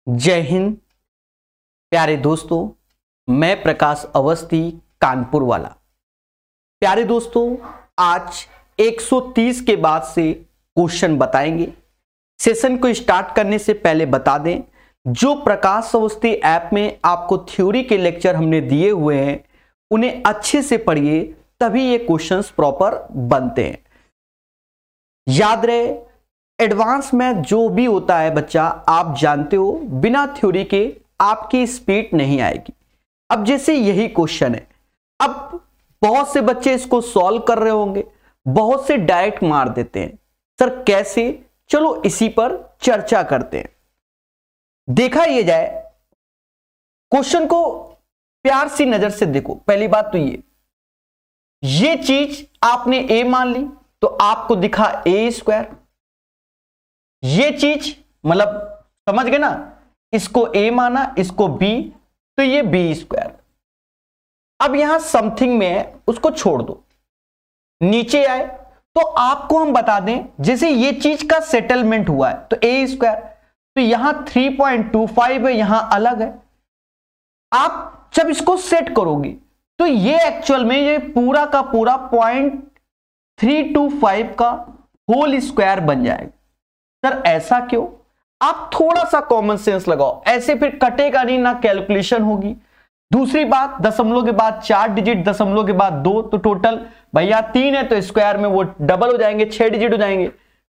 जय हिंद प्यारे दोस्तों, मैं प्रकाश अवस्थी कानपुर वाला। प्यारे दोस्तों, आज 130 के बाद से क्वेश्चन बताएंगे। सेशन को स्टार्ट करने से पहले बता दें, जो प्रकाश अवस्थी ऐप में आपको थ्योरी के लेक्चर हमने दिए हुए हैं उन्हें अच्छे से पढ़िए, तभी ये क्वेश्चंस प्रॉपर बनते हैं। याद रहे, एडवांस में जो भी होता है बच्चा, आप जानते हो, बिना थ्योरी के आपकी स्पीड नहीं आएगी। अब जैसे यही क्वेश्चन है, अब बहुत से बच्चे इसको सॉल्व कर रहे होंगे, बहुत से डायरेक्ट मार देते हैं। सर कैसे? चलो इसी पर चर्चा करते हैं। देखा ये जाए, क्वेश्चन को प्यार सी नजर से देखो। पहली बात तो ये चीज आपने ए मान ली तो आपको दिखा ए स्क्वायर। ये चीज मतलब समझ गए ना, इसको ए माना, इसको बी, तो ये बी स्क्वायर। अब यहां समथिंग में है, उसको छोड़ दो। नीचे आए तो आपको हम बता दें, जैसे ये चीज का सेटलमेंट हुआ है तो ए स्क्वायर, तो यहां 3.25 है, यहां अलग है। आप जब इसको सेट करोगे तो ये एक्चुअल में ये पूरा का पूरा 0.325 का होल स्क्वायर बन जाएगा। सर ऐसा क्यों? आप थोड़ा सा कॉमन सेंस लगाओ, ऐसे फिर कटेगा नहीं, ना कैलकुलेशन होगी। दूसरी बात, दशमलव के बाद 4 डिजिट, दशमलव के बाद 2, तो टोटल भैया 3 है, तो स्क्वायर में वो डबल हो जाएंगे, 6 डिजिट हो जाएंगे।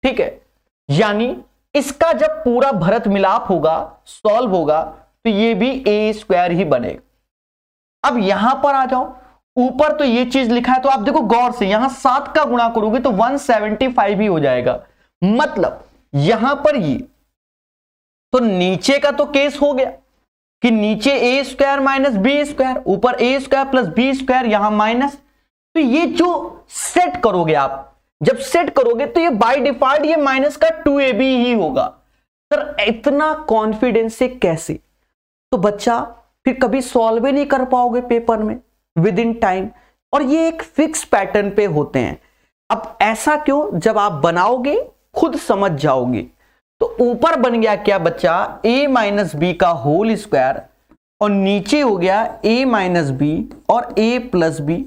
ठीक है, यानी इसका जब पूरा भरत मिलाप होगा, सॉल्व होगा, तो ये भी ए स्क्वायर ही बनेगा। अब यहां पर आ जाओ, ऊपर तो ये चीज लिखा है, तो आप देखो गौर से, यहां 7 का गुणा करोगे तो 175 ही हो जाएगा। मतलब यहां पर ये तो नीचे का तो केस हो गया कि नीचे ए स्क्वायर माइनस बी स्क्वायर, ऊपर ए स्क्वायर प्लस बी स्क्वायर, यहां माइनस। तो ये जो सेट करोगे आप, जब सेट करोगे तो ये बाय डिफॉल्ट ये माइनस का 2ab ही होगा। सर इतना कॉन्फिडेंस से कैसे? तो बच्चा फिर कभी सॉल्व ही नहीं कर पाओगे पेपर में विद इन टाइम, और ये एक फिक्स पैटर्न पे होते हैं। अब ऐसा क्यों? जब आप बनाओगे खुद समझ जाओगे। तो ऊपर बन गया क्या बच्चा? a माइनस बी का होल स्क्वायर, और नीचे हो गया a माइनस बी और a प्लस बी।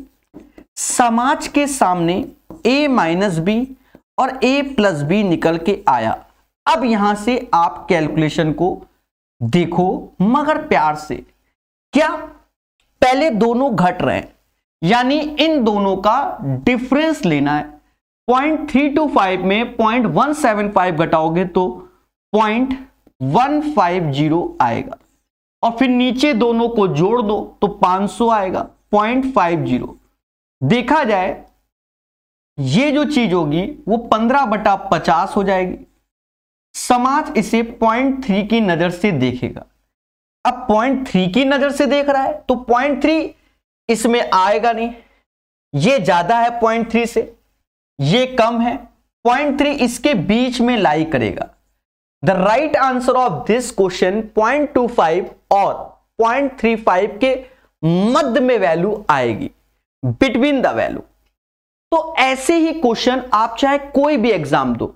समाज के सामने a माइनस बी और a प्लस बी निकल के आया। अब यहां से आप कैलकुलेशन को देखो, मगर प्यार से। क्या पहले दोनों घट रहे हैं, यानी इन दोनों का डिफरेंस लेना है। 0.325 में 0.175 घटाओगे तो 0.150 आएगा, और फिर नीचे दोनों को जोड़ दो तो 500 आएगा, 0.50। देखा जाए ये जो चीज होगी वो 15/50 हो जाएगी। समाज इसे 0.3 की नजर से देखेगा। अब 0.3 की नजर से देख रहा है तो 0.3 इसमें आएगा नहीं, ये ज्यादा है 0.3 से, ये कम है। 0.3 इसके बीच में लाई करेगा। The right answer of this question 0.25 और 0.35 के मध्य में वैल्यू आएगी, बिटवीन द वैल्यू। तो ऐसे ही क्वेश्चन आप चाहे कोई भी एग्जाम दो,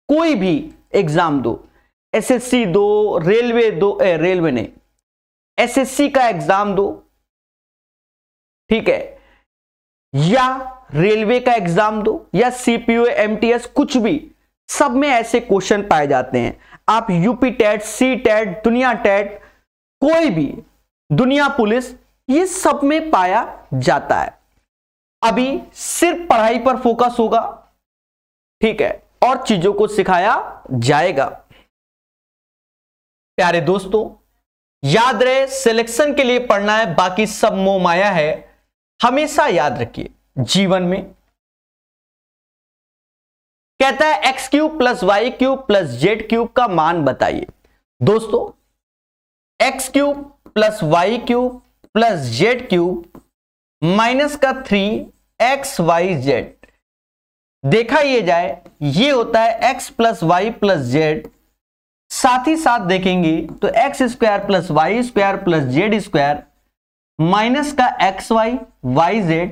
कोई भी एग्जाम दो, एसएससी दो, रेलवे दो, रेलवे नहीं, एसएससी का एग्जाम दो, ठीक है, या रेलवे का एग्जाम दो, या सीपीओ, एमटीएस, कुछ भी, सब में ऐसे क्वेश्चन पाए जाते हैं। आप यूपी टेट, सी टेट, दुनिया टेट, कोई भी, दुनिया पुलिस, ये सब में पाया जाता है। अभी सिर्फ पढ़ाई पर फोकस होगा, ठीक है, और चीजों को सिखाया जाएगा। प्यारे दोस्तों, याद रहे, सिलेक्शन के लिए पढ़ना है, बाकी सब मोह माया है। हमेशा याद रखिए, जीवन में कहता है x cube plus y cube plus z cube का मान बताइए। दोस्तों, x cube plus y cube plus z cube minus का 3xyz। देखा ये जाए, ये होता है x plus y plus z. साथ ही साथ देखेंगे तो x square plus y square plus z square minus का xy yz,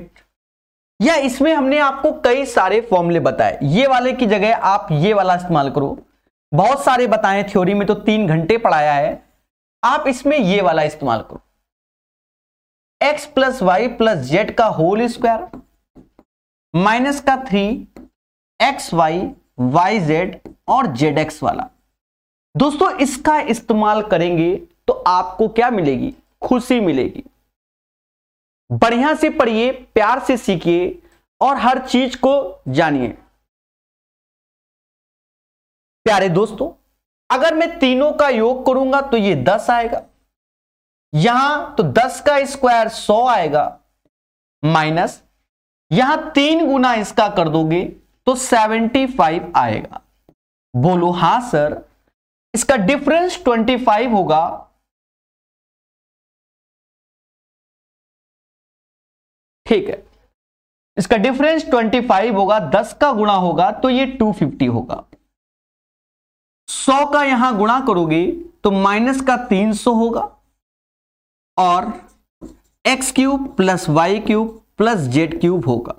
या इसमें हमने आपको कई सारे फॉर्मूले बताए। ये वाले की जगह आप ये वाला इस्तेमाल करो, बहुत सारे बताएं, थ्योरी में तो 3 घंटे पढ़ाया है। आप इसमें ये वाला इस्तेमाल करो, x plus y plus z का होल स्क्वायर माइनस का 3 xy yz और zx वाला। दोस्तों इसका इस्तेमाल करेंगे तो आपको क्या मिलेगी? खुशी मिलेगी। बढ़िया से पढ़िए, प्यार से सीखिए और हर चीज को जानिए। प्यारे दोस्तों, अगर मैं तीनों का योग करूंगा तो ये 10 आएगा, यहां तो 10 का स्क्वायर 100 आएगा, माइनस यहां 3 गुना इसका कर दोगे तो 75 आएगा। बोलो हां सर, इसका डिफरेंस 25 होगा। ठीक है, इसका डिफरेंस 25 होगा, 10 का गुणा होगा तो ये 250 होगा। 100 का यहां गुणा करोगे तो माइनस का 300 होगा और x cube plus y cube plus z cube होगा।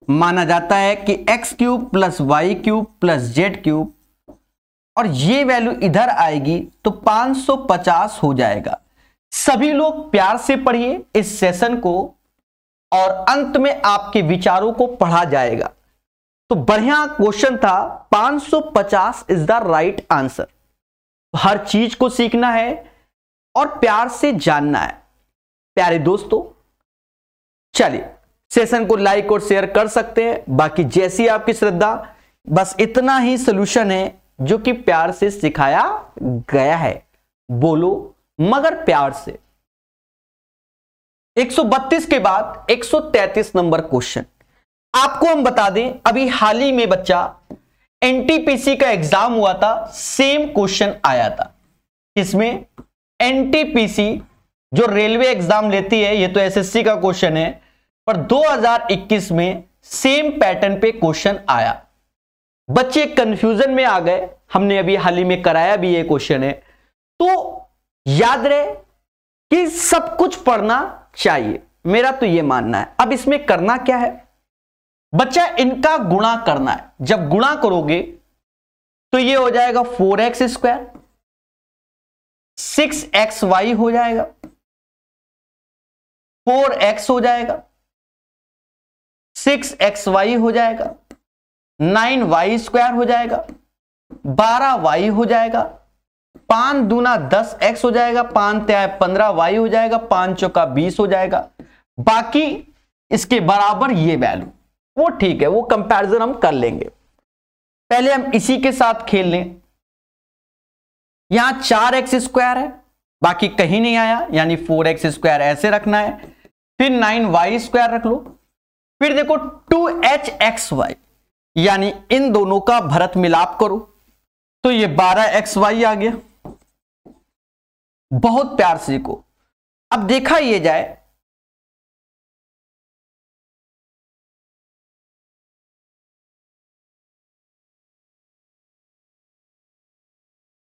माना जाता है कि x cube plus y cube plus z cube, और ये वैल्यू इधर आएगी तो 550 हो जाएगा। सभी लोग प्यार से पढ़िए इस सेशन को और अंत में आपके विचारों को पढ़ा जाएगा। तो बढ़िया क्वेश्चन था, 550 इज द राइट आंसर। हर चीज को सीखना है और प्यार से जानना है। प्यारे दोस्तों, चलिए सेशन को लाइक और शेयर कर सकते हैं, बाकी जैसी आपकी श्रद्धा। बस इतना ही सॉल्यूशन है जो कि प्यार से सिखाया गया है। बोलो मगर प्यार से। 132 के बाद 133 नंबर क्वेश्चन। आपको हम बता दें, अभी हाल ही में बच्चा एनटीपीसी का एग्जाम हुआ था, सेम क्वेश्चन आया था। इसमें एनटीपीसी जो रेलवे एग्जाम लेती है, ये तो एसएससी का क्वेश्चन है, पर 2021 में सेम पैटर्न पे क्वेश्चन आया। बच्चे कंफ्यूजन में आ गए। हमने अभी हाल ही में कराया भी ये क्वेश्चन है, तो याद रहे कि सब कुछ पढ़ना चाहिए, मेरा तो ये मानना है। अब इसमें करना क्या है बच्चा, इनका गुणा करना है। जब गुणा करोगे तो ये हो जाएगा 4x स्क्वायर, 6xy हो जाएगा, 4x हो जाएगा, 6xy हो जाएगा, 9y स्क्वायर हो जाएगा, 12y हो जाएगा, 5 दूना 10x हो जाएगा, 5 तिहाई 15y हो जाएगा, 5 चौका 20 हो जाएगा। बाकी इसके बराबर ये वैल्यू, वो ठीक है, वो कंपैरिजन हम कर लेंगे। पहले हम इसी के साथ खेल लें। यहां 4x स्क्वायर है, बाकी कहीं नहीं आया, यानी 4x स्क्वायर ऐसे रखना है। फिर 9y स्क्वायर रख लो। फिर देखो 2hxy, यानी इन दोनों का भरत मिलाप करो तो ये 12xy आ गया। बहुत प्यार से को अब देखा ये जाए,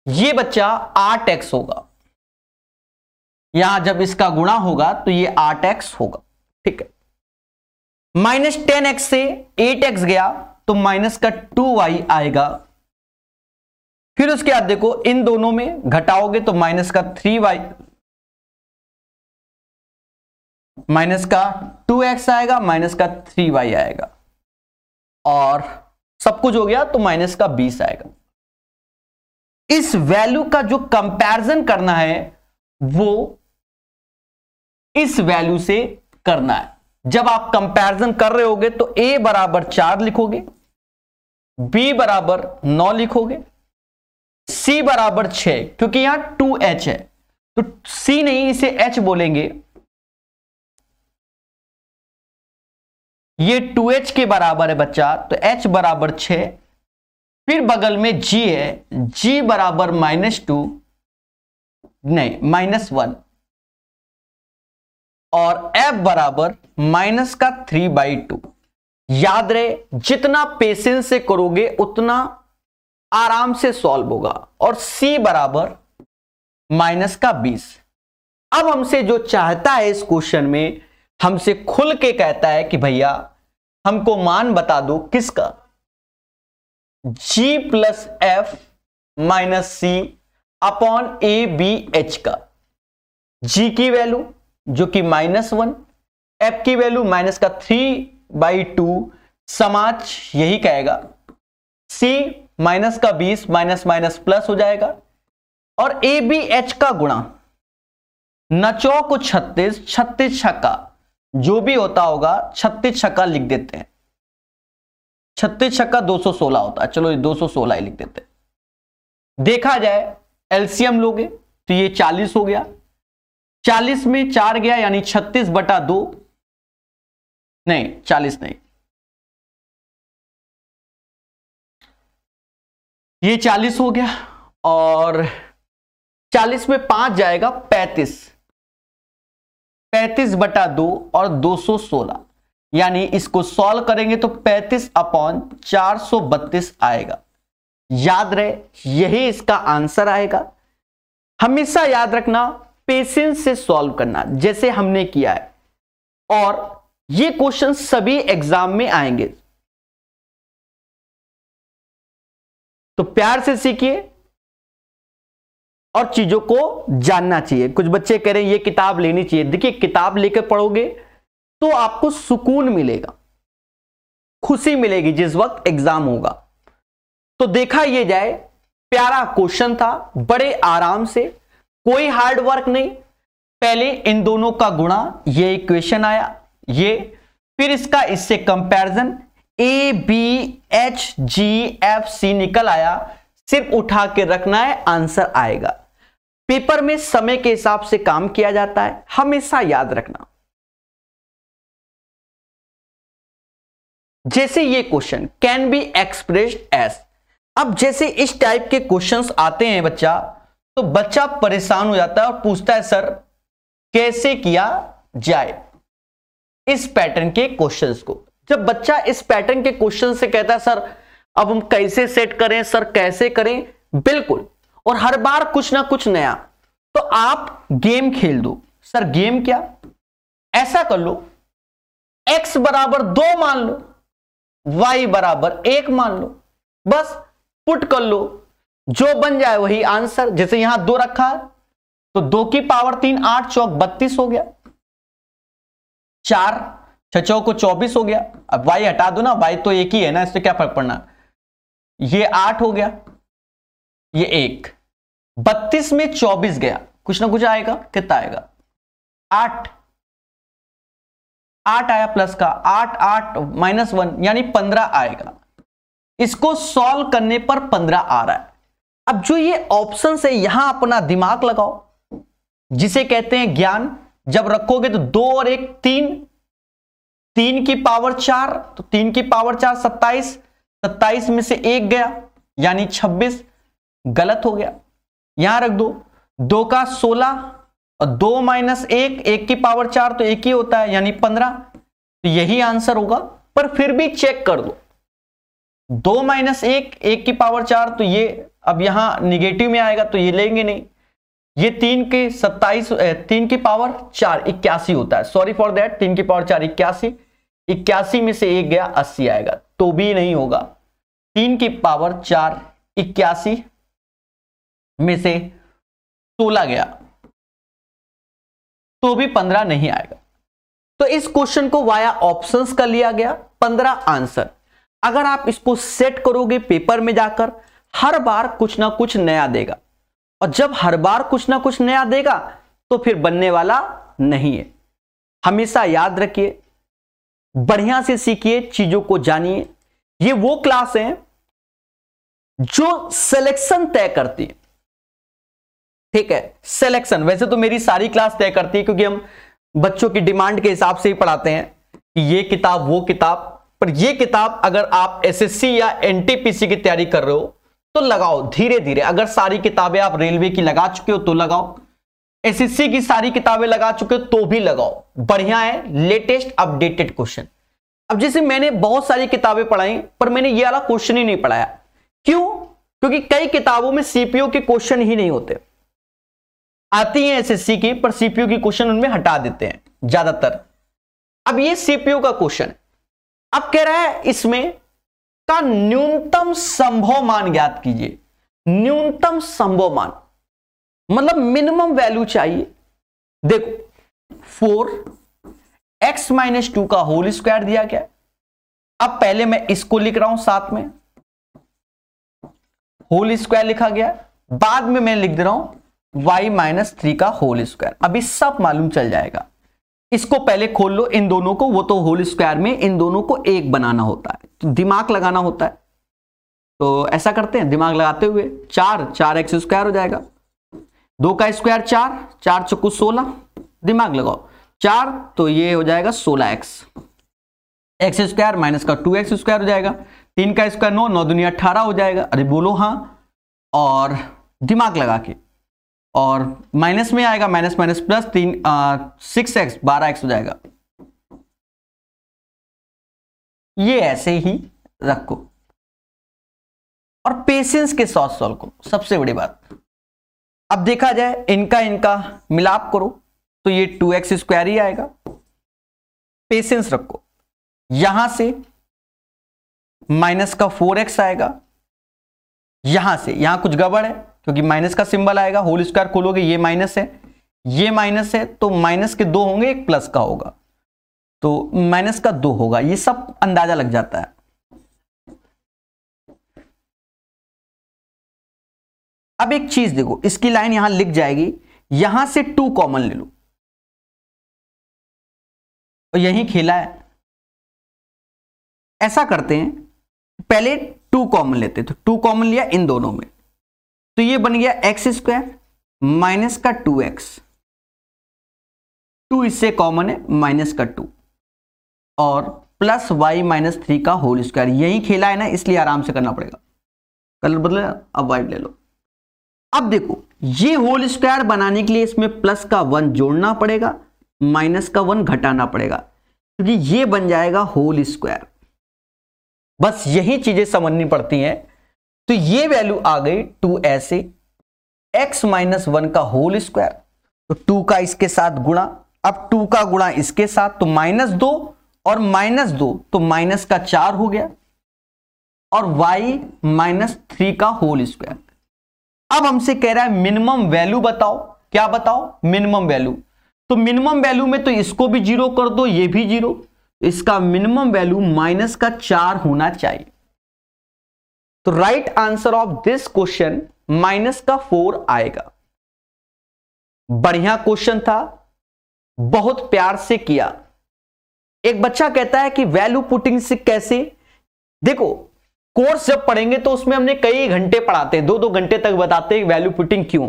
ये बच्चा 8x होगा। यहां जब इसका गुणा होगा तो ये 8x होगा। ठीक है, माइनस 10x से 8x गया तो माइनस का 2y आएगा। फिर उसके बाद देखो इन दोनों में घटाओगे तो माइनस का 3y, माइनस का 2x आएगा, माइनस का 3y आएगा, और सब कुछ हो गया तो माइनस का 20 आएगा। इस वैल्यू का जो कंपैरिजन करना है वो इस वैल्यू से करना है। जब आप कंपैरिजन कर रहे होगे तो a बराबर 4 लिखोगे, b बराबर 9 लिखोगे, c बराबर 6, क्योंकि यहां 2h है तो c नहीं इसे h बोलेंगे। ये 2h के बराबर है बच्चा, तो h बराबर 6। फिर बगल में g है, g बराबर -2 नहीं -1, और f बराबर माइनस का 3/2। याद रहे, जितना पेशेंस से करोगे उतना आराम से सॉल्व होगा। और c बराबर माइनस का 20। अब हमसे जो चाहता है इस क्वेश्चन में, हमसे खुल के कहता है कि भैया हमको मान बता दो किसका, g plus f minus C upon A B H का, जी की वैल्यू जो कि -1, एफ की वैल्यू माइनस का 3/2, समाज यही कहेगा, सी माइनस का 20, माइनस माइनस प्लस हो जाएगा, और ए बी एच का गुणा नचौ को 36, 36 छक्का जो भी होता होगा 36 छक्का लिख देते हैं, 36 छक्का 216 होता है, चलो ये 216 ही लिख देते हैं। देखा जाए एलसीएम लोगे तो ये 40 हो गया, 40 में 4 गया यानी 36/2, नहीं 40 नहीं, ये 40 हो गया, और 40 में 5 जाएगा 35, 35/2 और 216, यानी इसको सॉल्व करेंगे तो 35/432 आएगा। याद रहे यही इसका आंसर आएगा। हमेशा याद रखना पेशेंस से सॉल्व करना जैसे हमने किया है, और ये क्वेश्चन सभी एग्जाम में आएंगे, तो प्यार से सीखिए और चीजों को जानना चाहिए। कुछ बच्चे कह रहे हैं ये किताब लेनी चाहिए, देखिए किताब लेकर पढ़ोगे तो आपको सुकून मिलेगा, खुशी मिलेगी जिस वक्त एग्जाम होगा। तो देखा ये जाए प्यारा क्वेश्चन था, बड़े आराम से, कोई हार्ड वर्क नहीं। पहले इन दोनों का गुणा, ये इक्वेशन आया, ये फिर इसका इससे comparison, a B h g f c निकल आया, सिर्फ उठा के रखना है, आंसर आएगा। पेपर में समय के हिसाब से काम किया जाता है, हमेशा याद रखना। जैसे ये question can be expressed as, अब जैसे इस टाइप के क्वेश्चंस आते हैं बच्चा, तो बच्चा परेशान हो जाता है और पूछता है सर कैसे किया जाए इस पैटर्न के क्वेश्चंस को। जब बच्चा इस पैटर्न के क्वेश्चन से कहता है सर अब हम कैसे सेट करें, सर कैसे करें, बिल्कुल, और हर बार कुछ ना कुछ नया, तो आप गेम खेल दो। सर गेम क्या, ऐसा कर लो x बराबर 2 मान लो, y बराबर 1 मान लो, बस पुट कर लो, जो बन जाए वही आंसर। जैसे यहां 2 रखा है तो 2 की पावर 3, 8 चौक 32 हो गया, 4 6 चौक को 24 हो गया। अब y हटा दो ना, y तो एक ही है ना, इससे क्या फर्क पड़ना। ये 8 हो गया, ये 1, 32 में 24 गया, कुछ ना कुछ आएगा, कितना आएगा 8 आया प्लस का 8 8 -1 यानी 15 आएगा। इसको सॉल्व करने पर 15 आ रहा है। अब जो ये ऑप्शन है यहां अपना दिमाग लगाओ, जिसे कहते हैं ज्ञान। जब रखोगे तो 2 और 1 3, 3 की पावर 4, तो 3 की पावर 4 27, 27 में से 1 गया यानी 26, गलत हो गया। यहां रख दो 2 का 16 और 2 - 1, 1 की पावर 4 तो 1 ही होता है यानी 15, तो यही आंसर होगा। पर फिर भी चेक कर दो 2 - 1, 1 की पावर 4, तो ये अब यहां निगेटिव में आएगा तो ये लेंगे नहीं। ये 3 के 27, 3 की पावर 4 81 होता है, सॉरी फॉर दैट, 3 की पावर 4 81, 81 में से 1 गया 80 आएगा, तो भी नहीं होगा। 3 की पावर 4 81 में से 16 गया तो भी 15 नहीं आएगा। तो इस क्वेश्चन को वाया ऑप्शंस कर लिया गया, 15 आंसर। अगर आप इसको सेट करोगे पेपर में जाकर, हर बार कुछ ना कुछ नया देगा, और जब हर बार कुछ ना कुछ नया देगा तो फिर बनने वाला नहीं है। हमेशा याद रखिए, बढ़िया से सीखिए, चीजों को जानिए। ये वो क्लास है जो सिलेक्शन तय करती है, ठीक है, सिलेक्शन। वैसे तो मेरी सारी क्लास तय करती है, क्योंकि हम बच्चों की डिमांड के हिसाब से ही पढ़ाते हैं कि ये किताब वो किताब। पर ये किताब अगर आप एसएससी या एनटीपीसी की तैयारी कर रहे हो तो लगाओ धीरे धीरे। अगर सारी किताबें आप रेलवे की लगा चुके हो तो लगाओ, एसएससी की सारी किताबें लगा चुके हो तो भी लगाओ, बढ़िया है, लेटेस्ट अपडेटेड क्वेश्चन। अब जैसे मैंने बहुत सारी किताबें पढ़ाई पर मैंने ये वाला क्वेश्चन ही नहीं पढ़ाया, क्यों? क्योंकि कई किताबों में सीपीयू के क्वेश्चन ही नहीं होते, आती हैं एसएससी की पर सीपीयू की क्वेश्चन उनमें हटा देते हैं ज्यादातर। अब ये सीपीयू का क्वेश्चन, अब कह रहा है इसमें का न्यूनतम संभव मान ज्ञात कीजिए। न्यूनतम संभव मान, मतलब मिनिमम वैल्यू चाहिए। देखो 4x माइनस 2 का होल स्क्वायर दिया गया। अब पहले मैं इसको लिख रहा हूं, साथ में होल स्क्वायर लिखा गया, बाद में मैं लिख दे रहा हूं y माइनस 3 का होल स्क्वायर। अभी सब मालूम चल जाएगा। इसको पहले खोल लो इन दोनों को, वो तो होल स्क्वायर में इन दोनों को एक बनाना होता है, तो दिमाग लगाना होता है। तो ऐसा करते हैं, दिमाग लगाते हुए 4x स्क्वायर हो जाएगा, 2 का स्क्वायर 4, 4 चौको 16, दिमाग लगाओ 4 तो ये हो जाएगा 16x, x स्क्वायर माइनस का 2x स्क्वायर हो जाएगा, 3 का स्क्वायर 9, 9 दूनी 18 हो जाएगा। अरे बोलो हाँ, और दिमाग लगा के, और माइनस में आएगा, minus minus plus 6x 12x हो जाएगा। ये ऐसे ही रखो और पेशेंस के साथ सॉल्व करो, सबसे बड़ी बात। अब देखा जाए इनका मिलाप करो तो ये 2x स्क्वायर ही आएगा। पेशेंस रखो, यहां से माइनस का 4x आएगा, यहां से यहां कुछ गड़बड़ है क्योंकि माइनस का सिंबल आएगा, होल स्क्वायर खोलोगे ये माइनस है तो माइनस के 2 होंगे, एक प्लस का होगा तो माइनस का 2 होगा। ये सब अंदाजा लग जाता है। अब एक चीज देखो, इसकी लाइन यहां लिख जाएगी, यहां से 2 कॉमन ले लो और यही खेला है। ऐसा करते हैं, पहले 2 कॉमन लेते, तो 2 कॉमन लिया इन दोनों में, तो ये बन गया x स्क्वायर माइनस का 2x, 2 इससे कॉमन है माइनस का 2, और प्लस y माइनस 3 का होल स्क्वायर। यही खेला है ना, इसलिए आराम से करना पड़ेगा। कलर बदले, अब वाइट ले लो। अब देखो ये होल स्क्वायर बनाने के लिए इसमें प्लस का 1 जोड़ना पड़ेगा, माइनस का 1 घटाना पड़ेगा, क्योंकि ये बन जाएगा होल स्क्वायर। बस यही चीजें समझनी पड़ती हैं। तो ये वैल्यू आ गई 2 ऐसे, x माइनस 1 का होल स्क्वायर, तो 2 का इसके साथ गुणा, अब 2 का गुणा इसके साथ तो -2 और -2 तो माइनस का 4 हो गया, और y माइनस 3 का होल स्क्वायर। अब हमसे कह रहा है मिनिमम वैल्यू बताओ। क्या बताओ? Minimum value. तो मिनिमम वैल्यू में तो इसको भी 0 कर दो, ये भी 0, इसका मिनिमम वैल्यू माइनस का 4 होना चाहिए। तो right answer of this question minus का 4 आएगा। बढ़िया क्वेश्चन था, बहुत प्यार से किया। एक बच्चा कहता है कि वैल्यू पुटिंग से कैसे? देखो कोर्स जब पढ़ेंगे तो उसमें हमने कई घंटे पढ़ाते हैं, 2-2 घंटे तक बताते हैं वैल्यू पुटिंग क्यों।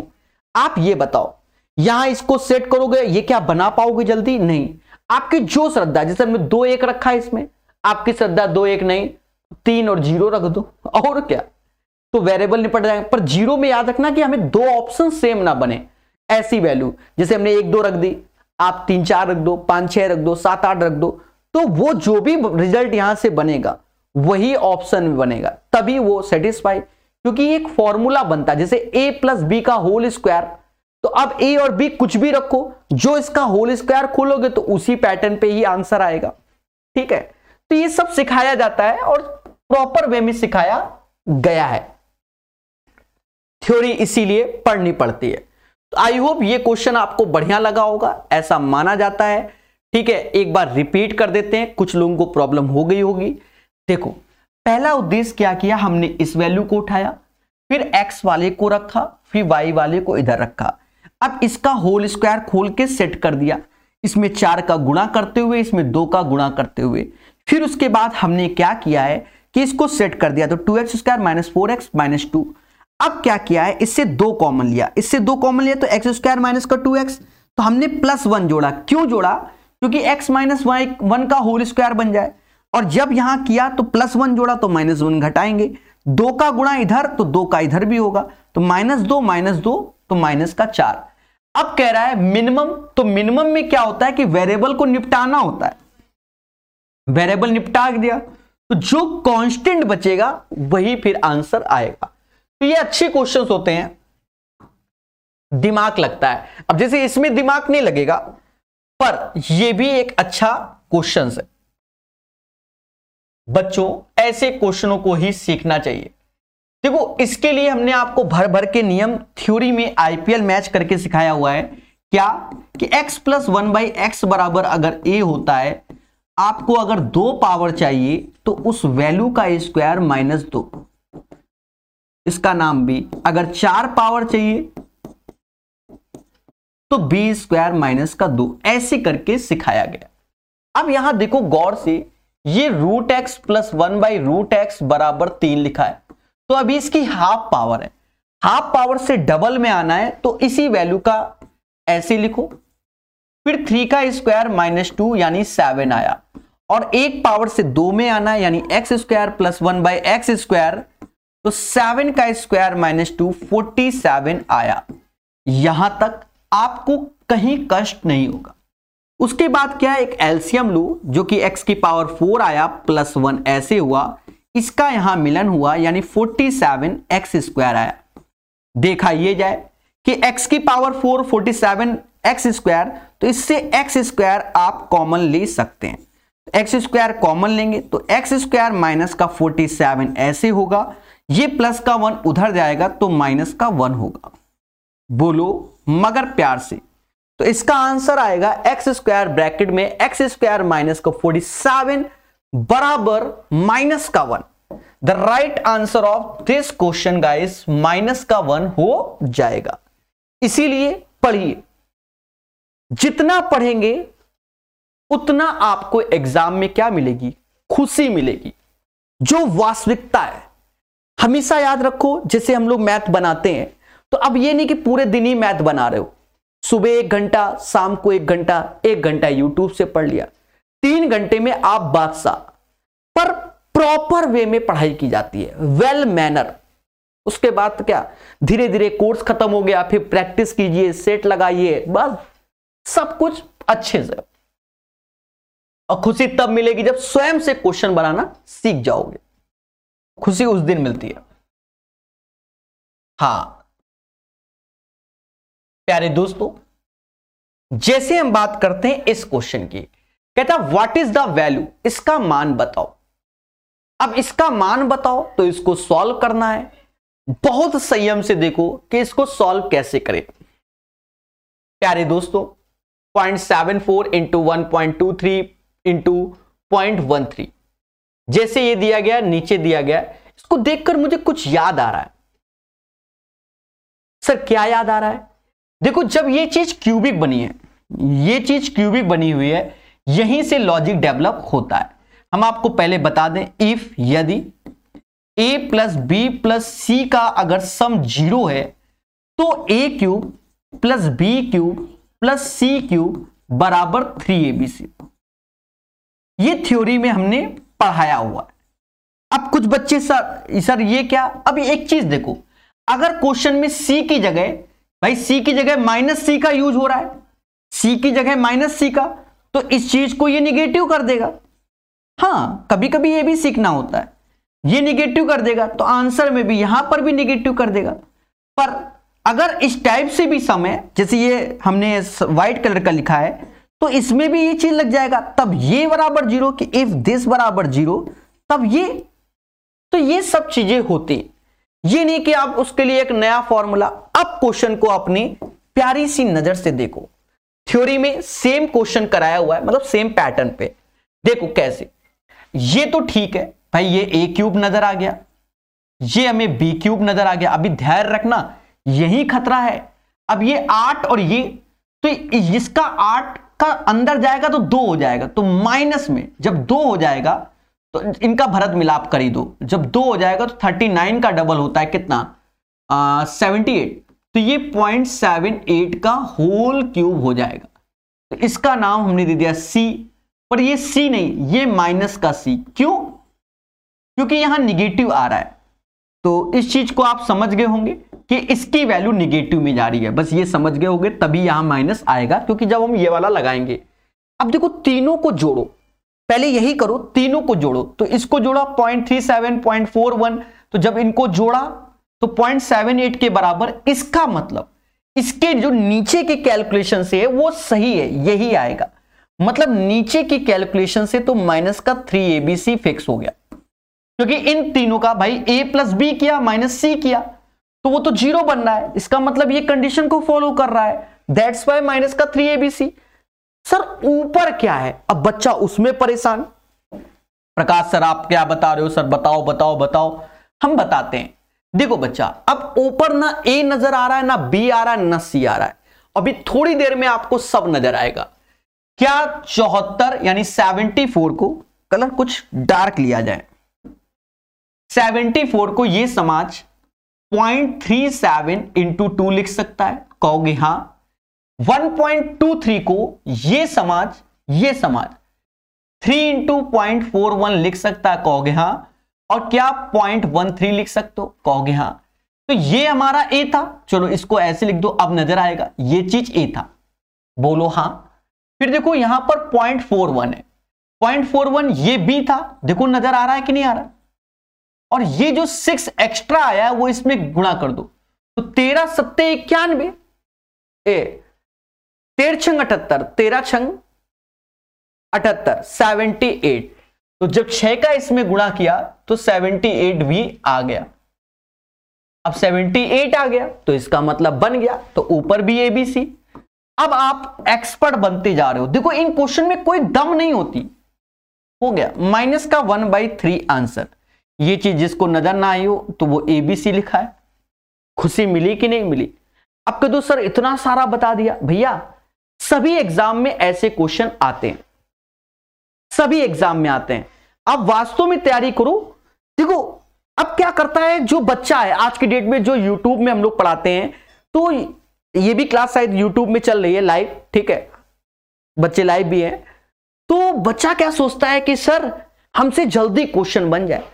आप ये बताओ, यहां इसको सेट करोगे, ये क्या बना पाओगे जल्दी? नहीं। आपकी जो श्रद्धा, जैसे हमने 2 1 रखा है, इसमें आपकी श्रद्धा 2 1 नहीं, 3 और 0 रख दो, और क्या, तो वेरिएबल निपट जाएगा। पर 0 में याद रखना कि हमें 2 ऑप्शन सेम ना बने। ऐसी वैल्यू जैसे हमने 1 2 रख दी, आप 3 4 रख दो, 5 6 रख दो, 7 8 रख दो, तो वो जो भी रिजल्ट यहां से बनेगा वही ऑप्शन में बनेगा, तभी वो सेटिस्फाई। क्योंकि एक फॉर्मूला बनता है, जैसे a प्लस बी का होल स्क्वायर, तो अब a और b कुछ भी रखो, जो इसका होल स्क्वायर खोलोगे तो उसी पैटर्न पे ही आंसर आएगा। ठीक है, तो ये सब सिखाया जाता है और प्रॉपर वे में सिखाया गया है। थ्योरी इसीलिए पढ़नी पड़ती है। तो आई होप ये क्वेश्चन आपको बढ़िया लगा होगा, ऐसा माना जाता है। ठीक है, एक बार रिपीट कर देते हैं, कुछ लोगों को प्रॉब्लम हो गई होगी। देखो पहला उद्देश्य क्या किया, हमने इस वैल्यू को उठाया, फिर x वाले को रखा, फिर y वाले को इधर रखा। अब इसका होल स्क्वायर खोल के सेट कर दिया, इसमें 4 का गुणा करते हुए, इसमें 2 का गुणा करते हुए। फिर उसके बाद हमने क्या किया है कि इसको सेट कर दिया, तो 2x square minus 4x minus 2। अब क्या किया है, इससे 2 कॉमन लिया, इससे 2 कॉमन लिया तो x स्क्वायर माइनस का 2x, तो हमने +1 जोड़ा। क्यों जोड़ा? क्योंकि x माइनस 1 का होल स्क्वायर बन जाए। और जब यहां किया तो +1 जोड़ा तो -1 घटाएंगे, 2 का गुणा इधर तो 2 का इधर भी होगा, तो -2 तो माइनस का 4। अब कह रहा है मिनिमम, तो मिनिमम में क्या होता है कि वेरिएबल को निपटाना होता है। वेरिएबल निपटा दिया तो जो कांस्टेंट बचेगा वही फिर आंसर आएगा। तो ये अच्छे क्वेश्चंस होते हैं, दिमाग लगता है। अब जैसे इसमें दिमाग नहीं लगेगा, पर यह भी एक अच्छा क्वेश्चन है। बच्चों ऐसे क्वेश्चनों को ही सीखना चाहिए। देखो इसके लिए हमने आपको भर भर के नियम थ्योरी में आईपीएल मैच करके सिखाया हुआ है। क्या कि x प्लस 1/x बराबर अगर a होता है, आपको अगर 2 पावर चाहिए तो उस वैल्यू का स्क्वायर -2, इसका नाम b। अगर 4 पावर चाहिए तो b² -2, ऐसे करके सिखाया गया। अब यहां देखो गौर से, ये √x प्लस 1/√x बराबर 3 लिखा है, तो अभी इसकी हाफ पावर है। हाफ पावर से डबल में आना है तो इसी वैल्यू का ऐसे लिखो, फिर 3 का स्क्वायर -2 यानी 7 आया, और एक पावर से 2 में आना है यानी x² प्लस 1/x², तो 7 का स्क्वायर -2 47 आया। यहां तक आपको कहीं कष्ट नहीं होगा। उसके बाद क्या है, एक एलसीएम लो, जो कि x की पावर 4 आया प्लस 1 ऐसे हुआ, इसका यहां मिलन हुआ यानी 47x² आया। देखा ये जाए कि x की पावर 4 47x², तो इससे x² आप कॉमन ले सकते हैं। x² कॉमन लेंगे तो x² माइनस का 47 ऐसे होगा, ये प्लस का 1 उधर जाएगा तो माइनस का 1 होगा। बोलो मगर प्यार से, तो इसका आंसर आएगा x² ब्रैकेट में x² माइनस का 47 बराबर माइनस का 1। The right answer of this question guys -1 हो जाएगा। इसीलिए पढ़िए, जितना पढ़ेंगे उतना आपको एग्जाम में क्या मिलेगी, खुशी मिलेगी, जो वास्तविकता है। हमेशा याद रखो, जैसे हम लोग मैथ बनाते हैं तो अब ये नहीं कि पूरे दिन ही मैथ बना रहे हो, सुबह 1 घंटा, शाम को 1 घंटा, 1 घंटा यूट्यूब से पढ़ लिया, 3 घंटे में आप बादशाह। पर प्रॉपर वे में पढ़ाई की जाती है, वेल मैनर। उसके बाद क्या, धीरे धीरे कोर्स खत्म हो गया, फिर प्रैक्टिस कीजिए, सेट लगाइए, बस सब कुछ अच्छे से। और खुशी तब मिलेगी जब स्वयं से क्वेश्चन बनाना सीख जाओगे, खुशी उस दिन मिलती है। हां प्यारे दोस्तों, जैसे हम बात करते हैं इस क्वेश्चन की, कहता व्हाट इज द वैल्यू, इसका मान बताओ। अब इसका मान बताओ तो इसको सॉल्व करना है। बहुत संयम से देखो कि इसको सॉल्व कैसे करें। प्यारे दोस्तों, 0.74 इंटू 1.23 इंटू 0.13 जैसे ये दिया गया, नीचे दिया गया, इसको देखकर मुझे कुछ याद आ रहा है। सर क्या याद आ रहा है? देखो जब ये चीज क्यूबिक बनी है, ये चीज क्यूबिक बनी हुई है, यहीं से लॉजिक डेवलप होता है। हम आपको पहले बता दें, इफ यदि a प्लस बी प्लस सी का अगर सम 0 है तो a³ plus b³ plus c³ बराबर 3abc। ये थ्योरी में हमने पढ़ाया हुआ है। अब कुछ बच्चे सर ये क्या, अब एक चीज देखो, अगर क्वेश्चन में c की जगह, भाई c की जगह -c का यूज हो रहा है, c की जगह -c का, तो इस चीज को ये निगेटिव कर देगा। हाँ कभी कभी ये भी सीखना होता है, ये निगेटिव कर देगा तो आंसर में भी यहां पर भी निगेटिव कर देगा। पर अगर इस टाइप से भी सम है, जैसे ये हमने व्हाइट कलर का लिखा है, तो इसमें भी ये चीज लग जाएगा, तब ये बराबर 0 कि इफ दिस बराबर 0 तब ये, तो ये सब चीजें होती। ये नहीं कि आप उसके लिए एक नया फॉर्मूला। अब क्वेश्चन को अपनी प्यारी सी नजर से देखो, थ्योरी में सेम क्वेश्चन कराया हुआ है, मतलब सेम पैटर्न पे। देखो कैसे, ये तो ठीक है भाई, ये a³ नजर आ गया, ये हमें b³ नजर आ गया। अभी ध्यान रखना यही खतरा है। अब ये 8 और ये, तो इसका 8 का अंदर जाएगा तो 2 हो जाएगा, तो माइनस में जब 2 हो जाएगा तो इनका भरत मिलाप कर ही दो। जब 2 हो जाएगा तो 39 का डबल होता है कितना, 78, तो ये 0.78 का होल क्यूब हो जाएगा। तो इसका नाम हमने दे दिया c, पर ये c नहीं, ये माइनस का c। क्यों? क्योंकि यहां निगेटिव आ रहा है। तो इस चीज को आप समझ गए होंगे कि इसकी वैल्यू निगेटिव में जा रही है, बस ये समझ गए होंगे, तभी यहां माइनस आएगा, क्योंकि जब हम ये वाला लगाएंगे। अब देखो तीनों को जोड़ो, पहले यही करो, तीनों को जोड़ो। तो इसको जोड़ा 0.37, 0.41, तो जब इनको जोड़ा तो 0.78 के बराबर। इसका मतलब इसके जो नीचे के कैलकुलेशन से है वो सही है, यही आएगा। मतलब नीचे की कैलकुलेशन से तो माइनस का 3abc फिक्स हो गया। क्योंकि इन तीनों का भाई a प्लस बी किया माइनस सी किया तो वो तो 0 बन रहा है, इसका मतलब ये कंडीशन को फॉलो कर रहा है, दैट्स वाई माइनस का 3abc। सर ऊपर क्या है, अब बच्चा उसमें परेशान, प्रकाश सर आप क्या बता रहे हो, सर बताओ बताओ बताओ। हम बताते हैं, देखो बच्चा अब ऊपर ना a नजर आ रहा है, ना b आ रहा है, ना c आ रहा है, अभी थोड़ी देर में आपको सब नजर आएगा। क्या 74 यानी 74 को कलर कुछ डार्क लिया जाए, 74 को ये समाज 0.37 इंटू 2 लिख सकता है, कहोगे हां। 1.23 को ये समाज 3 इंटू 0.41 लिख सकता है, कहोगे हां। और क्या 0.13 लिख सकते हो, कहोगे हां। तो ये हमारा a था, चलो इसको ऐसे लिख दो, अब नजर आएगा ये चीज a था, बोलो हां। फिर देखो यहां पर 0.41 है, 0.41 ये b था, देखो नजर आ रहा है कि नहीं आ रहा। और ये जो 6 एक्स्ट्रा आया है वो इसमें गुणा कर दो, तो 13 सत्ते 91, 13 छंग 78, 13 छंग 78, 78। तो जब 6 का इसमें गुणा किया तो 78 भी आ गया। अब 78 आ गया तो इसका मतलब बन गया, तो ऊपर भी ABC। अब आप एक्सपर्ट बनते जा रहे हो, देखो इन क्वेश्चन में कोई दम नहीं होती, हो गया माइनस का 1/3 आंसर। ये चीज जिसको नजर ना आई हो तो वो ABC लिखा है। खुशी मिली कि नहीं मिली? अब कह दो सर इतना सारा बता दिया, भैया सभी एग्जाम में ऐसे क्वेश्चन आते हैं, सभी एग्जाम में आते हैं। अब वास्तव में तैयारी करो। देखो अब क्या करता है जो बच्चा है आज की डेट में, जो यूट्यूब में हम लोग पढ़ाते हैं, तो ये भी क्लास शायद यूट्यूब में चल रही है लाइव, ठीक है, बच्चे लाइव भी हैं। तो बच्चा क्या सोचता है कि सर हमसे जल्दी क्वेश्चन बन जाए।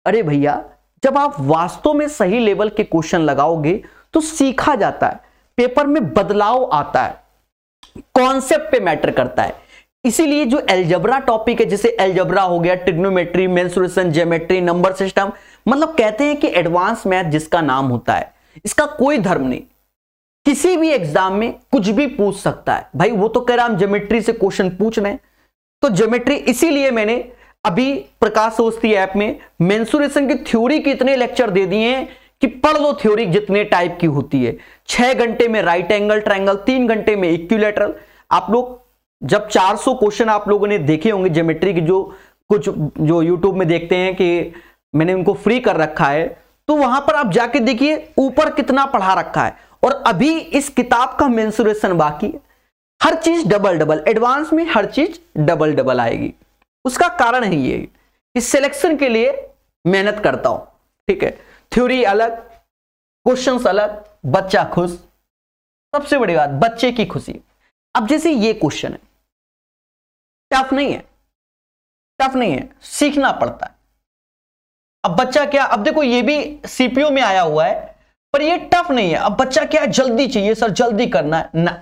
अरे भैया जब आप वास्तव में सही लेवल के क्वेश्चन लगाओगे तो सीखा जाता है, पेपर में बदलाव आता है, कॉन्सेप्ट पे मैटर करता है। इसीलिए जो अलजेब्रा टॉपिक है, जैसे अलजेब्रा हो गया, trigonometry, mensuration, geometry, number system, मतलब कहते हैं कि एडवांस मैथ जिसका नाम होता है, इसका कोई धर्म नहीं, किसी भी एग्जाम में कुछ भी पूछ सकता है। भाई वो तो कह रहा हम ज्योमेट्री से क्वेश्चन पूछ रहे हैं, तो ज्योमेट्री, इसीलिए मैंने अभी प्रकाश सोचती ऐप में मेंसुरेशन की थ्योरी के इतने लेक्चर दे दिए हैं कि पढ़ लो थ्योरी जितने टाइप की होती है। 6 घंटे में राइट एंगल ट्रायंगल, 3 घंटे में इक्विलैटरल। आप लोग जब 400 क्वेश्चन आप लोगों ने देखे होंगे ज्योमेट्री के, जो कुछ जो यूट्यूब में देखते हैं कि मैंने उनको फ्री कर रखा है, तो वहां पर आप जाके देखिए ऊपर कितना पढ़ा रखा है। और अभी इस किताब का मेंसुरेशन बाकी है, हर चीज डबल डबल, एडवांस में हर चीज डबल डबल आएगी। उसका कारण है ये, इस सिलेक्शन के लिए मेहनत करता हूं, ठीक है। थ्योरी अलग, क्वेश्चंस अलग, बच्चा खुश, सबसे बड़ी बात बच्चे की खुशी। अब जैसे ये क्वेश्चन है, टफ नहीं है, टफ नहीं है, सीखना पड़ता है। अब बच्चा क्या, अब देखो ये भी सीपीयू में आया हुआ है, पर ये टफ नहीं है। अब बच्चा क्या, जल्दी चाहिए सर, जल्दी करना है ना,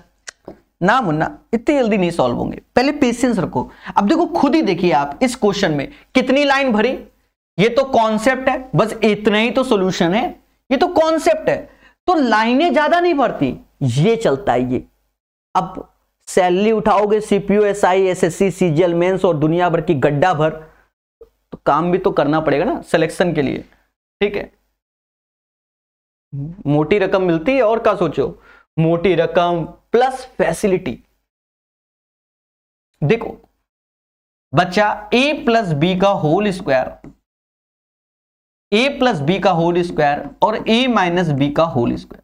ना मुन्ना इतनी जल्दी नहीं सॉल्व होंगे, पहले पेशेंस रखो। अब देखो खुद ही देखिए आप इस क्वेश्चन में कितनी लाइन भरी, ये तो कॉन्सेप्ट है, बस इतना ही तो सॉल्यूशन है, ये तो कॉन्सेप्ट है, तो लाइनें ज्यादा नहीं भरती, ये चलता है ये। अब सैलरी उठाओगे, CPU, SI, SSC, CGL, mains और दुनिया भर की गड्ढा भर, तो काम भी तो करना पड़ेगा ना सिलेक्शन के लिए, ठीक है। मोटी रकम मिलती है और क्या सोचो, मोटी रकम प्लस फैसिलिटी। देखो बच्चा a प्लस बी का whole square, a plus b का होल स्क्वायर और a माइनस बी का होल स्क्वायर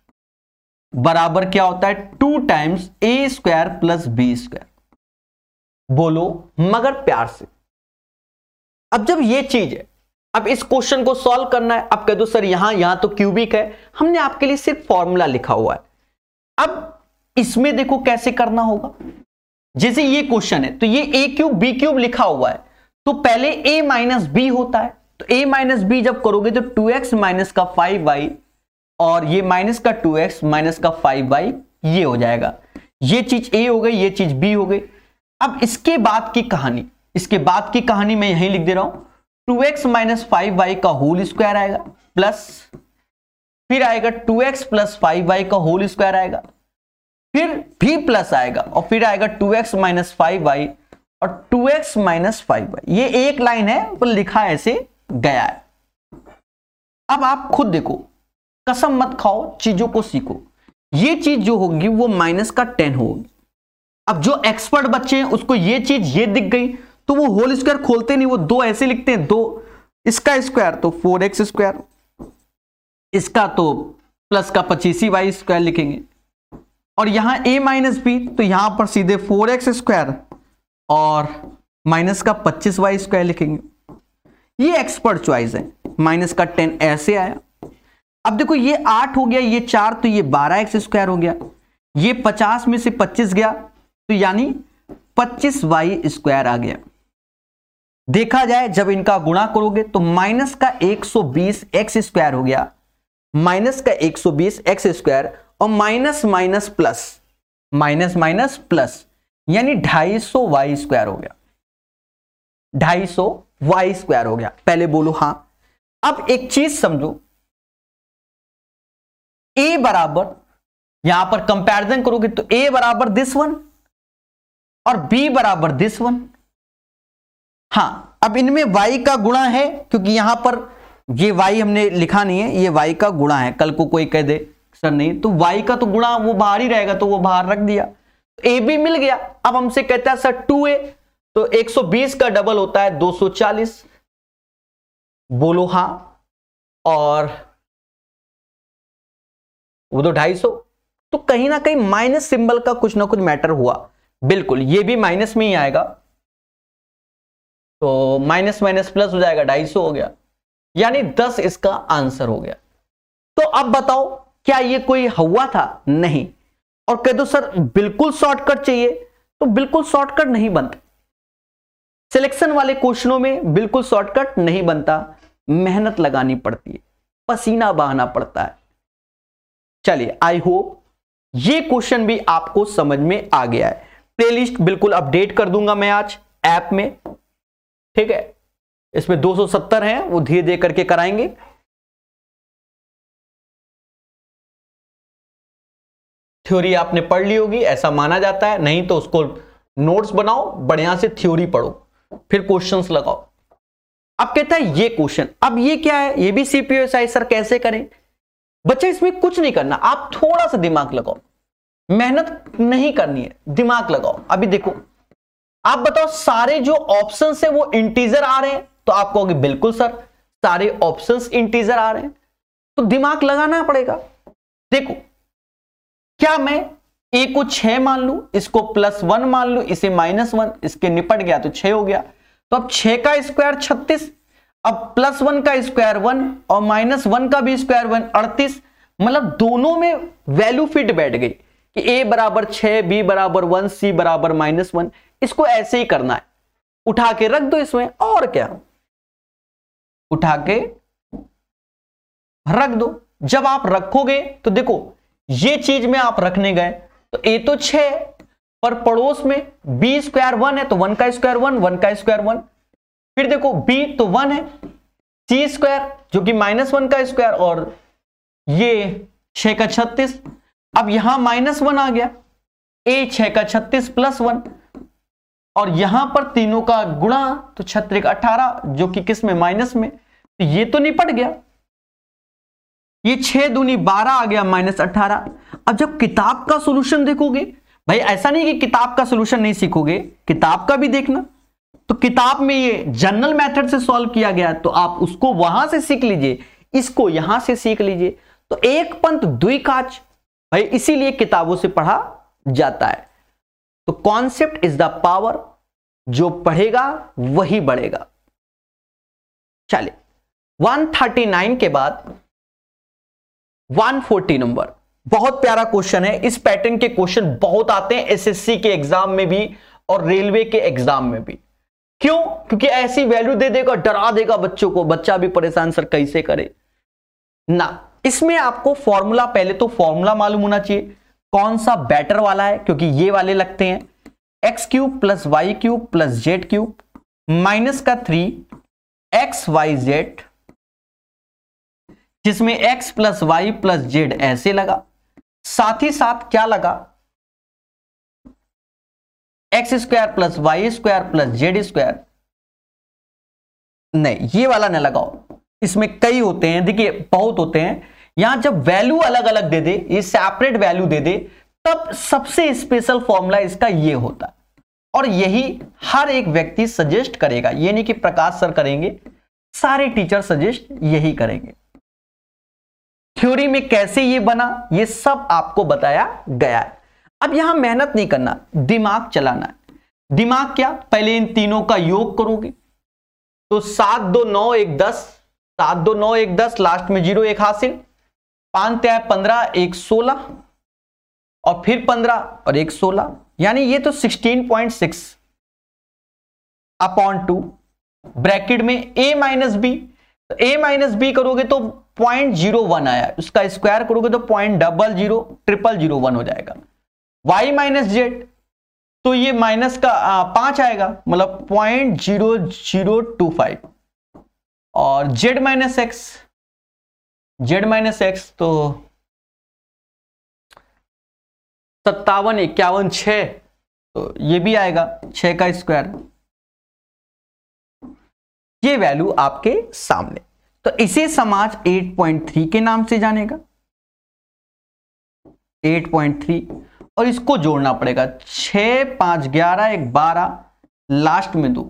बराबर क्या होता है, 2 times a square plus b square. बोलो मगर प्यार से। अब जब ये चीज है, अब इस क्वेश्चन को सॉल्व करना है। अब कह दो सर यहां तो क्यूबिक है, हमने आपके लिए सिर्फ फॉर्मूला लिखा हुआ है। अब इसमें देखो कैसे करना होगा, जैसे ये क्वेश्चन है तो ये a क्यूब बी क्यूब लिखा हुआ है, तो पहले a माइनस बी होता है, तो a माइनस बी जब करोगे तो 2x माइनस का 5y और ये माइनस का 2x माइनस का 5y, ये हो जाएगा। ये चीज a हो गई, ये चीज b हो गई। अब इसके बाद की कहानी, इसके बाद की कहानी मैं यहीं लिख दे रहा हूं, 2x माइनस 5y का होल स्क्वायर आएगा, प्लस फिर आएगा 2x प्लस 5y का होल स्क्वायर आएगा, फिर भी प्लस आएगा और फिर आएगा 2x माइनस 5y और 2x माइनस 5y। ये एक लाइन है पर लिखा ऐसे गया है, अब आप खुद देखो, कसम मत खाओ, चीजों को सीखो। ये चीज जो होगी वो -10 होगी। अब जो एक्सपर्ट बच्चे हैं उसको ये चीज ये दिख गई तो वो होल स्क्वायर खोलते नहीं, वो 2 ऐसे लिखते हैं, 2 इसका स्क्वायर तो 4x², इसका तो प्लस का 25y² लिखेंगे, और यहां a-b तो यहां पर सीधे 4x² और माइनस का 25y² लिखेंगे। ये एक्सपर्ट चॉइस है। -10 ऐसे आया। अब देखो ये 8 हो गया, ये 4 तो ये 12x² हो गया, ये 50 में से 25 गया तो यानी 25y² आ गया। देखा जाए जब इनका गुणा करोगे तो माइनस का 120x² हो गया, माइनस का 120x² और minus minus plus, minus minus plus, यानी 250y² हो गया, 250y² हो गया। पहले बोलो हाँ। अब एक चीज समझो, a बराबर, यहां पर कंपैरिजन करोगे तो a बराबर दिस वन और b बराबर दिस वन। हां, अब इनमें y का गुणा है, क्योंकि यहां पर ये y हमने लिखा नहीं है, ये y का गुणा है। कल को कोई कह दे सर नहीं, तो y का तो गुणा वो बाहर ही रहेगा, तो वो बाहर रख दिया, तो a भी मिल गया। अब हमसे कहता है सर 2a, तो 120 का डबल होता है 240। बोलो हां। और वो तो 250, तो कहीं ना कहीं माइनस सिंबल का कुछ ना कुछ मैटर हुआ। बिल्कुल, ये भी माइनस में ही आएगा, तो माइनस माइनस प्लस हो जाएगा, 250 हो गया, यानी 10 इसका आंसर हो गया। तो अब बताओ क्या ये कोई हुआ था? नहीं। और कह दो सर बिल्कुल शॉर्टकट चाहिए, तो बिल्कुल शॉर्टकट नहीं बनता। सिलेक्शन वाले क्वेश्चनों में बिल्कुल शॉर्टकट नहीं बनता, मेहनत लगानी पड़ती है, पसीना बहाना पड़ता है। चलिए, आई होप ये क्वेश्चन भी आपको समझ में आ गया है। प्लेलिस्ट बिल्कुल अपडेट कर दूंगा मैं आज ऐप में, ठीक है। इसमें 270 हैं, वो धीरे धीरे करके कराएंगे। थ्योरी आपने पढ़ ली होगी, ऐसा माना जाता है, नहीं तो उसको नोट्स बनाओ, बढ़िया से थ्योरी पढ़ो, फिर क्वेश्चंस लगाओ। अब कहता है ये क्वेश्चन, अब ये क्या है? ये भी CPSI सर कैसे करें? बच्चे इसमें कुछ नहीं करना, आप थोड़ा सा दिमाग लगाओ, मेहनत नहीं करनी है, दिमाग लगाओ। अभी देखो, आप बताओ सारे जो ऑप्शंस है वो इंटीजर आ रहे हैं, तो आप कहोगे बिल्कुल सर सारे ऑप्शंस इंटीजर आ रहे हैं, तो दिमाग लगाना पड़ेगा। देखो, क्या मैं a को 6 मान लू, इसको +1 मान लू, इसे -1, इसके निपट गया तो 6 हो गया। तो अब 6 का स्क्वायर 36, अब +1 का स्क्वायर 1 और -1 का भी स्क्वायर 1, 38। मतलब दोनों में वैल्यू फिट बैठ गई कि a बराबर 6, b बराबर 1, c बराबर -1। इसको ऐसे ही करना है, उठा के रख दो इसमें, और क्या, उठा के रख दो। जब आप रखोगे तो देखो, ये चीज में आप रखने गए तो a तो 6, पर पड़ोस में b स्क्वायर 1 है, तो 1 का स्क्वायर 1, 1 का स्क्वायर 1। फिर देखो b तो 1 है, c स्क्वायर जो कि -1 का स्क्वायर, और ये 6 का 36। अब यहां -1 आ गया, a 6 का 36 +1, और यहां पर तीनों का गुणा तो 6 का 18, जो कि किस में? माइनस में। तो ये तो निपट गया, ये 6 दूनी 12 आ गया, -18। अब जब किताब का सॉल्यूशन देखोगे, भाई ऐसा नहीं कि किताब का सॉल्यूशन नहीं सीखोगे, किताब का भी देखना। तो किताब में ये जनरल मेथड से सॉल्व किया गया, तो आप उसको वहां से सीख लीजिए, इसको यहां से सीख लीजिए। तो एक पंथ दुई काज, भाई इसीलिए किताबों से पढ़ा जाता है। तो कॉन्सेप्ट इज द पावर, जो पढ़ेगा वही बढ़ेगा। चलिए, 139 के बाद 140 नंबर, बहुत प्यारा क्वेश्चन है। इस पैटर्न के क्वेश्चन बहुत आते हैं एसएससी के एग्जाम में भी और रेलवे के एग्जाम में भी। क्यों? क्योंकि ऐसी वैल्यू दे देगा, डरा देगा बच्चों को, बच्चा भी परेशान, सर कैसे करे ना। इसमें आपको फॉर्मूला, पहले तो फॉर्मूला मालूम होना चाहिए कौन सा बेटर वाला है, क्योंकि ये वाले लगते हैं x³ + y³ + z³ -3 xyz, जिसमें x + y + z ऐसे लगा, साथ ही साथ क्या लगा, x² + y² + z²। नहीं, ये वाला न लगाओ, इसमें कई होते हैं, देखिए बहुत होते हैं। यहां जब वैल्यू अलग अलग दे दे, ये सेपरेट वैल्यू दे दे, तब सबसे स्पेशल फॉर्मूला इसका ये होता है, और यही हर एक व्यक्ति सजेस्ट करेगा। ये नहीं कि प्रकाश सर करेंगे, सारे टीचर सजेस्ट यही करेंगे। थ्योरी में कैसे ये बना, ये सब आपको बताया गया है। अब यहां मेहनत नहीं करना, दिमाग चलाना है। दिमाग क्या, पहले इन तीनों का योग करोगे तो 7 2 9 1 10, 7 2 9 1 10, लास्ट में 0 1 हासिल, 5 3 15 1 16, और फिर 15 और 1 16, यानी ये तो 16.6 अपॉन 2, ब्रैकेट में a माइनस बी, तो a माइनस बी करोगे तो 0.01 आया, उसका स्क्वायर करोगे तो 0.000001 हो जाएगा। y माइनस जेड, तो ये माइनस का 5 आएगा, मतलब 0.0025, और z minus x, z minus x तो 57 51 6, तो ये भी आएगा 6 का स्क्वायर। ये वैल्यू आपके सामने, तो इसे समाज 8.3 के नाम से जानेगा, 8.3, और इसको जोड़ना पड़ेगा 6 5 11 1 12, लास्ट में 2,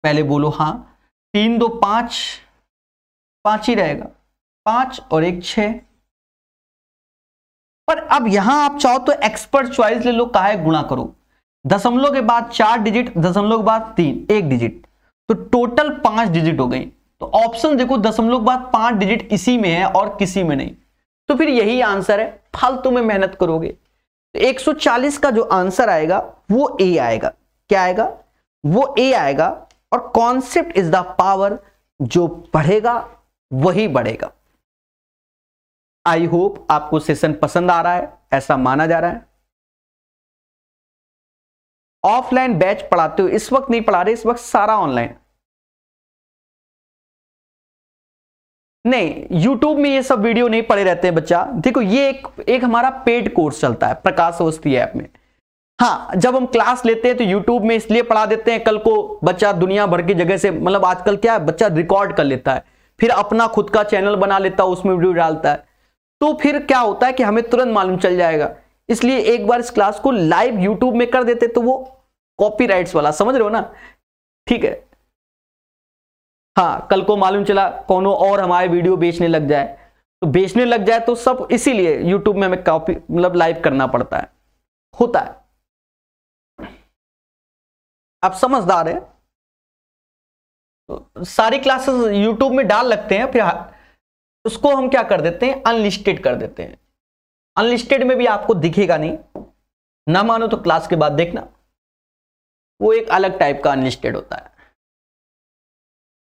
पहले बोलो हाँ, 3 2 5, 5 ही रहेगा, 5 और 1 6। पर अब यहां आप चाहो तो एक्सपर्ट चॉइस ले लो, काहे गुणा करो, दशमलव के बाद 4 डिजिट, दशमलव के बाद 3 1 डिजिट, तो टोटल 5 डिजिट हो गई। तो ऑप्शन देखो, दशमलव के बाद 5 डिजिट इसी में है और किसी में नहीं, तो फिर यही आंसर है, फालतू में मेहनत करोगे। तो 140 का जो आंसर आएगा वो ए आएगा। क्या आएगा? वो ए आएगा, और कॉन्सेप्ट इज द पावर, जो पढ़ेगा वही बढ़ेगा। आई होप आपको सेशन पसंद आ रहा है, ऐसा माना जा रहा है। ऑफलाइन बैच पढ़ाते हो, इस वक्त नहीं पढ़ा रहे, इस वक्त सारा ऑनलाइन। नहीं, YouTube में ये सब वीडियो नहीं पड़े रहते हैं बच्चा। देखो ये एक हमारा पेड कोर्स चलता है प्रकाश अवस्थी ऐप में। हाँ, जब हम क्लास लेते हैं तो YouTube में इसलिए पढ़ा देते हैं, कल को बच्चा दुनिया भर की जगह से, मतलब आजकल क्या है, बच्चा रिकॉर्ड कर लेता है, फिर अपना खुद का चैनल बना लेता है, उसमें वीडियो डालता है, तो फिर क्या होता है कि हमें तुरंत मालूम चल जाएगा। इसलिए एक बार इस क्लास को लाइव YouTube में कर देते तो वो कॉपीराइट्स वाला, समझ रहे हो ना, ठीक है। हाँ, कल को मालूम चला कौन और हमारे वीडियो बेचने लग जाए, तो बेचने लग जाए तो सब, इसीलिए YouTube में हमें कॉपी मतलब लाइव करना पड़ता है, होता है। आप समझदार है, तो सारी क्लासेस YouTube में डाल लगते हैं, फिर उसको हम क्या कर देते हैं, अनलिस्टेड कर देते हैं। अनलिस्टेड में भी आपको दिखेगा नहीं, ना मानो तो क्लास के बाद देखना, वो एक अलग टाइप का अनलिस्टेड होता है।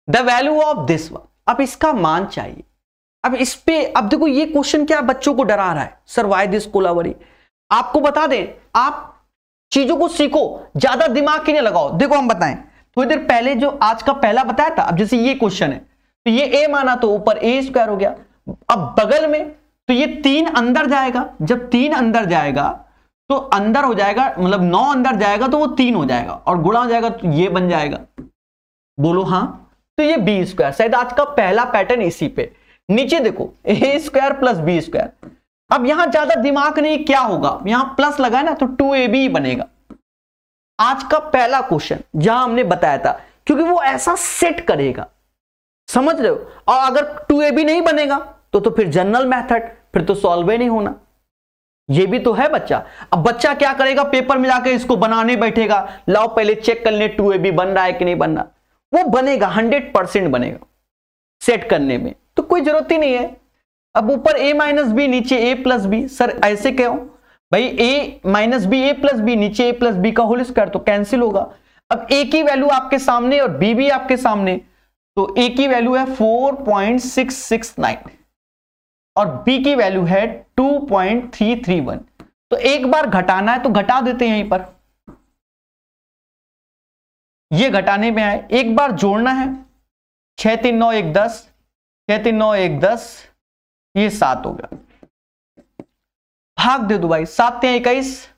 The value of this one, अब इसका मान चाहिए। अब इस पे, अब देखो ये क्वेश्चन क्या बच्चों को डरा रहा है, सर व्हाई दिस कोलावरी। आपको बता दें, आप चीजों को सीखो, ज्यादा दिमाग ही नहीं लगाओ। देखो हम बताएं, थोड़ी देर पहले जो आज का पहला बताया था, अब जैसे ये क्वेश्चन है तो ये ए माना तो ऊपर ए स्क्वायर हो गया, अब बगल में तो ये 3 अंदर जाएगा, जब 3 अंदर जाएगा तो अंदर हो जाएगा, मतलब 9 अंदर जाएगा तो वो 3 हो जाएगा, और गुणा हो जाएगा तो ये बन जाएगा। बोलो हाँ, तो ये बी स्क्वायर, शायद आज का पहला पैटर्न इसी पे। नीचे देखो ए स्क्वायर प्लस बी स्क्वायर, अब यहां ज्यादा दिमाग नहीं, क्या होगा, यहां प्लस लगा है ना तो 2ab बनेगा। आज का पहला क्वेश्चन जहां हमने बताया था, क्योंकि वो ऐसा सेट करेगा, समझ रहे हो। और अगर 2ab नहीं बनेगा तो फिर जनरल मेथड, फिर तो सॉल्व ही नहीं होना। ये भी तो है बच्चा। अब बच्चा क्या करेगा, पेपर में जाकर इसको बनाने बैठेगा, लाओ पहले चेक कर ले 2ab बन रहा है कि नहीं बन रहा। वो बनेगा, 100% बनेगा सेट करने में, तो कोई जरूरत ही नहीं है। अब ऊपर a माइनस बी, नीचे a प्लस बी। सर ऐसे क्यों भाई, a minus b, a plus b, नीचे a प्लस बी का होल स्क्वायर, तो कैंसिल होगा। अब a की वैल्यू आपके सामने और b भी आपके सामने, तो a की वैल्यू है 4.669 और b की वैल्यू है 2.331। तो एक बार घटाना है तो घटा देते हैं यहीं पर, ये घटाने में आए। एक बार जोड़ना है, 6 3 9 1 10, 6 3 9 1 10, ये 7 हो गया। भाग दे दो भाई, 7 3 21।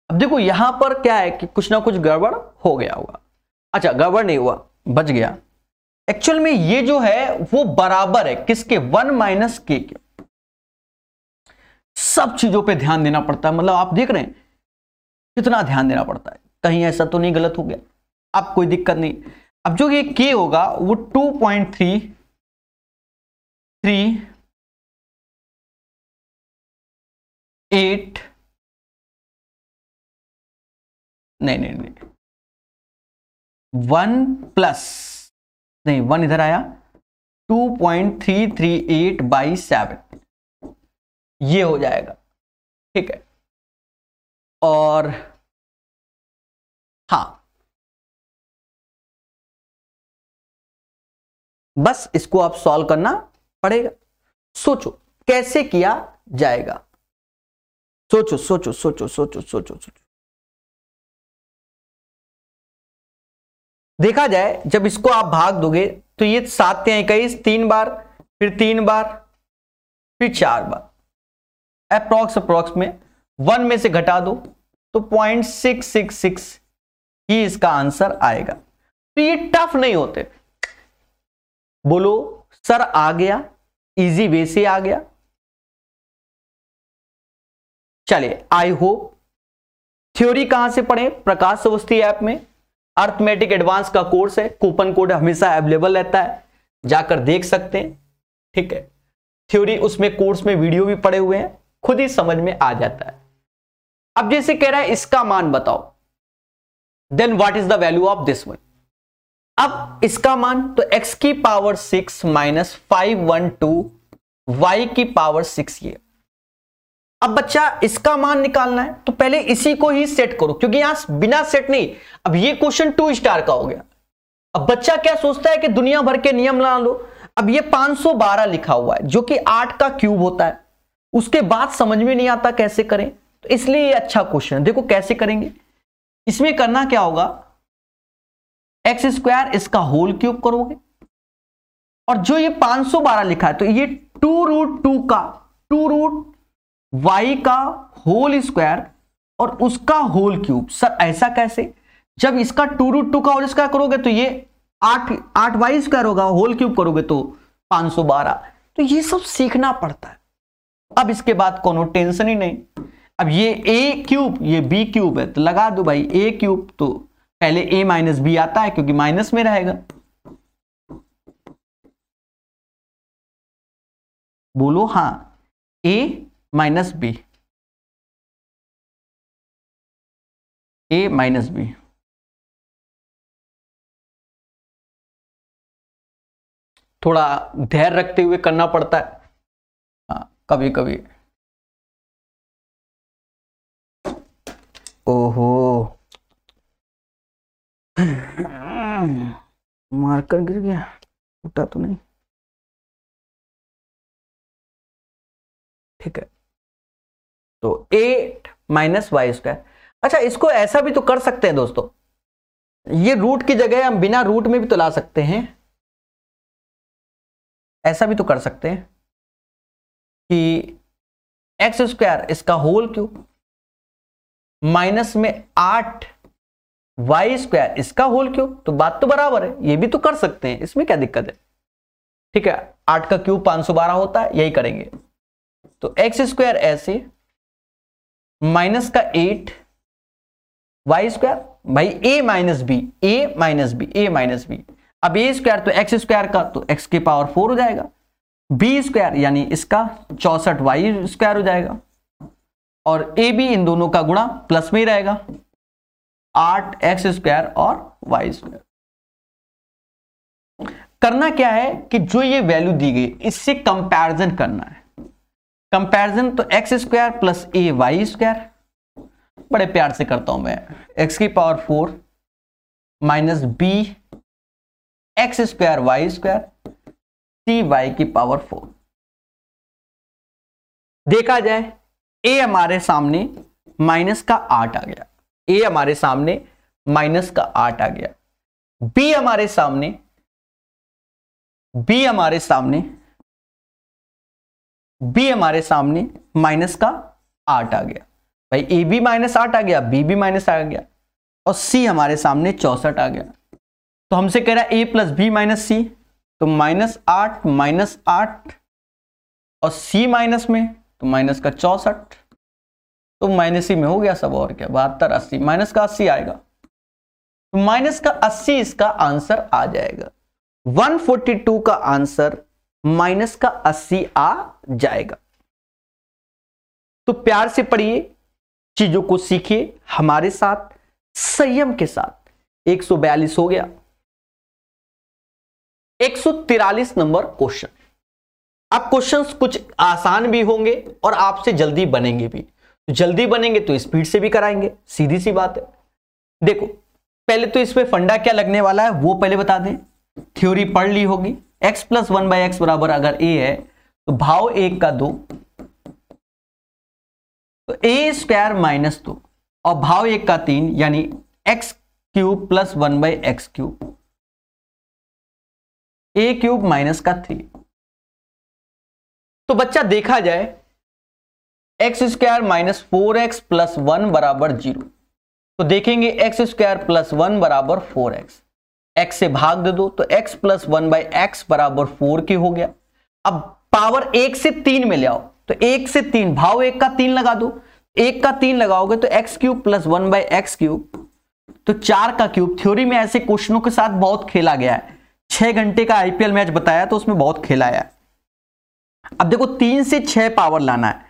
अब देखो यहां पर क्या है कि कुछ ना कुछ गड़बड़ हो गया होगा। अच्छा, गड़बड़ नहीं हुआ, बच गया। एक्चुअल में ये जो है वो बराबर है किसके, 1 माइनस के। सब चीजों पे ध्यान देना पड़ता है, मतलब आप देख रहे हैं कितना ध्यान देना पड़ता है, कहीं ऐसा तो नहीं गलत हो गया, अब कोई दिक्कत नहीं। अब जो ये के होगा वो 2.33 8 नहीं 1 प्लस नहीं 1 इधर आया 2.338/7 ये हो जाएगा, ठीक है। और हाँ बस इसको आप सॉल्व करना पड़ेगा। सोचो कैसे किया जाएगा, सोचो सोचो सोचो सोचो सोचो सोचो। देखा जाए जब इसको आप भाग दोगे तो ये 7 या 21 3 बार, फिर 3 बार, फिर 4 बार, अप्रोक्स में 1 में से घटा दो तो 0.666 ही इसका आंसर आएगा। तो ये टफ नहीं होते। बोलो सर आ गया, इजी वे से आ गया। चलिए आई होप। थ्योरी कहां से पढ़े, प्रकाश अवस्थी ऐप में अर्थमेटिक एडवांस का कोर्स है, कूपन कोड हमेशा अवेलेबल रहता है, जाकर देख सकते हैं, ठीक है। थ्योरी उसमें कोर्स में वीडियो भी पड़े हुए हैं, खुद ही समझ में आ जाता है। अब जैसे कह रहा है इसका मान बताओ, then what is the value of this one. अब इसका मान तो x की पावर 6 माइनस 512 y की पावर 6 ये। अब बच्चा इसका मान निकालना है तो पहले इसी को ही सेट करो, क्योंकि यहां बिना सेट नहीं। अब ये क्वेश्चन 2 स्टार का हो गया। अब बच्चा क्या सोचता है कि दुनिया भर के नियम ला लो। अब ये 512 लिखा हुआ है जो कि 8 का क्यूब होता है, उसके बाद समझ में नहीं आता कैसे करें, तो इसलिए ये अच्छा क्वेश्चन है। देखो कैसे करेंगे, इसमें करना क्या होगा, x² इसका होल क्यूब करोगे, और जो ये 512 लिखा है तो ये 2√2 का 2√y का होल स्क्वायर और उसका होल क्यूब। सर ऐसा कैसे, जब इसका 2√2 का होल स्क्वायर करोगे तो ये 8y² होगा, होल क्यूब करोगे तो 512। तो ये सब सीखना पड़ता है। अब इसके बाद कोनो टेंशन ही नहीं। अब ये a क्यूब ये b क्यूब है तो लगा दो भाई a क्यूब, तो पहले a माइनस बी आता है क्योंकि माइनस में रहेगा। बोलो हाँ, a minus b, a minus b. थोड़ा धैर्य रखते हुए करना पड़ता है, हाँ कभी कभी। ओहो मार्कर गिर गया, टूटा तो नहीं, ठीक है। तो 8 माइनस वाई स्क्वायर। अच्छा इसको ऐसा भी तो कर सकते हैं दोस्तों, ये रूट की जगह हम बिना रूट में भी तो ला सकते हैं। ऐसा भी तो कर सकते हैं कि x² इसका होल क्यूब माइनस में 8y² इसका होल क्यूब, तो बात तो बराबर है, ये भी तो कर सकते हैं, इसमें क्या दिक्कत है, ठीक है। 8 का क्यूब 512 होता है, यही करेंगे। तो x² ऐसे माइनस का 8y², भाई a minus b, a minus b, a minus b. अब a² तो x² का तो x की पावर 4 हो जाएगा, b² यानी इसका 64y² हो जाएगा, और a b इन दोनों का गुणा प्लस में ही रहेगा, 8x² और y²। करना क्या है कि जो ये वैल्यू दी गई इससे कंपैरिजन करना है। कंपैरिजन तो x² प्लस a y², बड़े प्यार से करता हूं मैं, x की power 4 minus b x² y² c y की पावर 4। देखा जाए a हमारे सामने माइनस का 8 आ गया, a हमारे सामने माइनस का 8 आ गया, b हमारे सामने माइनस का 8 आ गया, भाई a भी माइनस 8 आ गया, b भी माइनस आ गया, और c हमारे सामने 64 आ गया। तो तो हमसे कह रहा है a प्लस बी माइनस सी, तो -8 और c माइनस में तो माइनस का 64, तो माइनस ही में हो गया सब, और क्या 72 80, माइनस का 80 आएगा, तो माइनस का 80 इसका आंसर आ जाएगा। 142 का आंसर माइनस का 80 आ जाएगा। तो प्यार से पढ़िए, चीजों को सीखिए हमारे साथ, संयम के साथ। 142 हो गया। 143 नंबर क्वेश्चन। अब क्वेश्चंस कुछ आसान भी होंगे और आपसे जल्दी बनेंगे भी। तो जल्दी बनेंगे तो स्पीड से भी कराएंगे, सीधी सी बात है। देखो पहले तो इसमें फंडा क्या लगने वाला है वो पहले बता दें। थ्योरी पढ़ ली होगी। x प्लस 1/x बराबर अगर a है तो भाव 1 का 2, तो a स्क्वायर माइनस 2 और भाव 1 का 3 यानी x cube plus 1/x cube, a cube minus का 3। तो बच्चा देखा जाए x square minus 4x plus 1 बराबर 0, तो देखेंगे एक्स स्क्वायर प्लस 1 बराबर 4x, x से भाग दे दो तो x प्लस 1/x बराबर 4 के हो गया। अब पावर 1 से 3 में ले आओ, तो 1 से 3 भाव 1 का 3 लगा दो, 1 का 3 लगाओगे तो x cube plus 1/x cube, तो 4 का क्यूब। थ्योरी में ऐसे क्वेश्चनों के साथ बहुत खेला गया है, 6 घंटे का आईपीएल मैच बताया तो उसमें बहुत खेला है। अब देखो 3 से 6 पावर लाना है,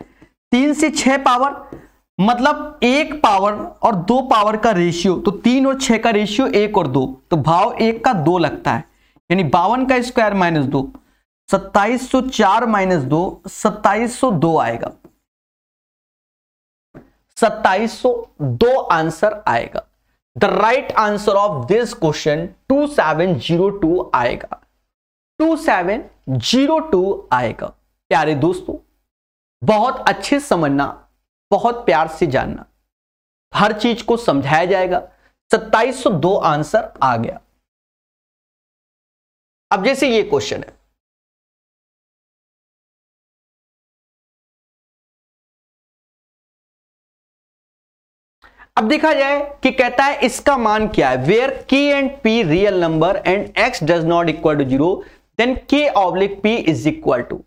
3 से 6 पावर मतलब 1 पावर और 2 पावर का रेशियो, तो 3 और 6 का रेशियो 1 और 2, तो भाव 1 का 2 लगता है, यानी 52 का स्क्वायर माइनस 2, 2704 माइनस 2 2702 आएगा, 2702 आंसर आएगा। The right answer of this question 2702 आएगा, 2702 आएगा। प्यारे दोस्तों, बहुत अच्छे समझना, बहुत प्यार से जानना, हर चीज को समझाया जाएगा। 2702 आंसर आ गया। अब जैसे ये क्वेश्चन है, अब देखा जाए कि कहता है इसका मान क्या है, where k and p real number and x does not equal to 0 then k oblique p is equal to.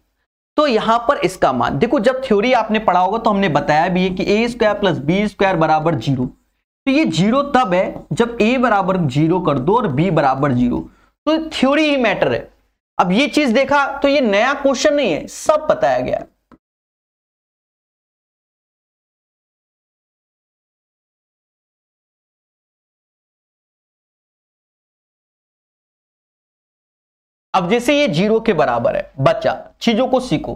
तो यहां पर इसका मान देखो, जब थ्योरी आपने पढ़ा होगा तो हमने बताया भी है कि a square plus b square बराबर 0। तो ये 0 तब है जब a बराबर 0 कर दो और b बराबर 0, तो थ्योरी ही मैटर है। अब ये चीज देखा तो ये नया क्वेश्चन नहीं है, सब बताया गया है। अब जैसे ये 0 के बराबर है, बच्चा चीजों को सीखो,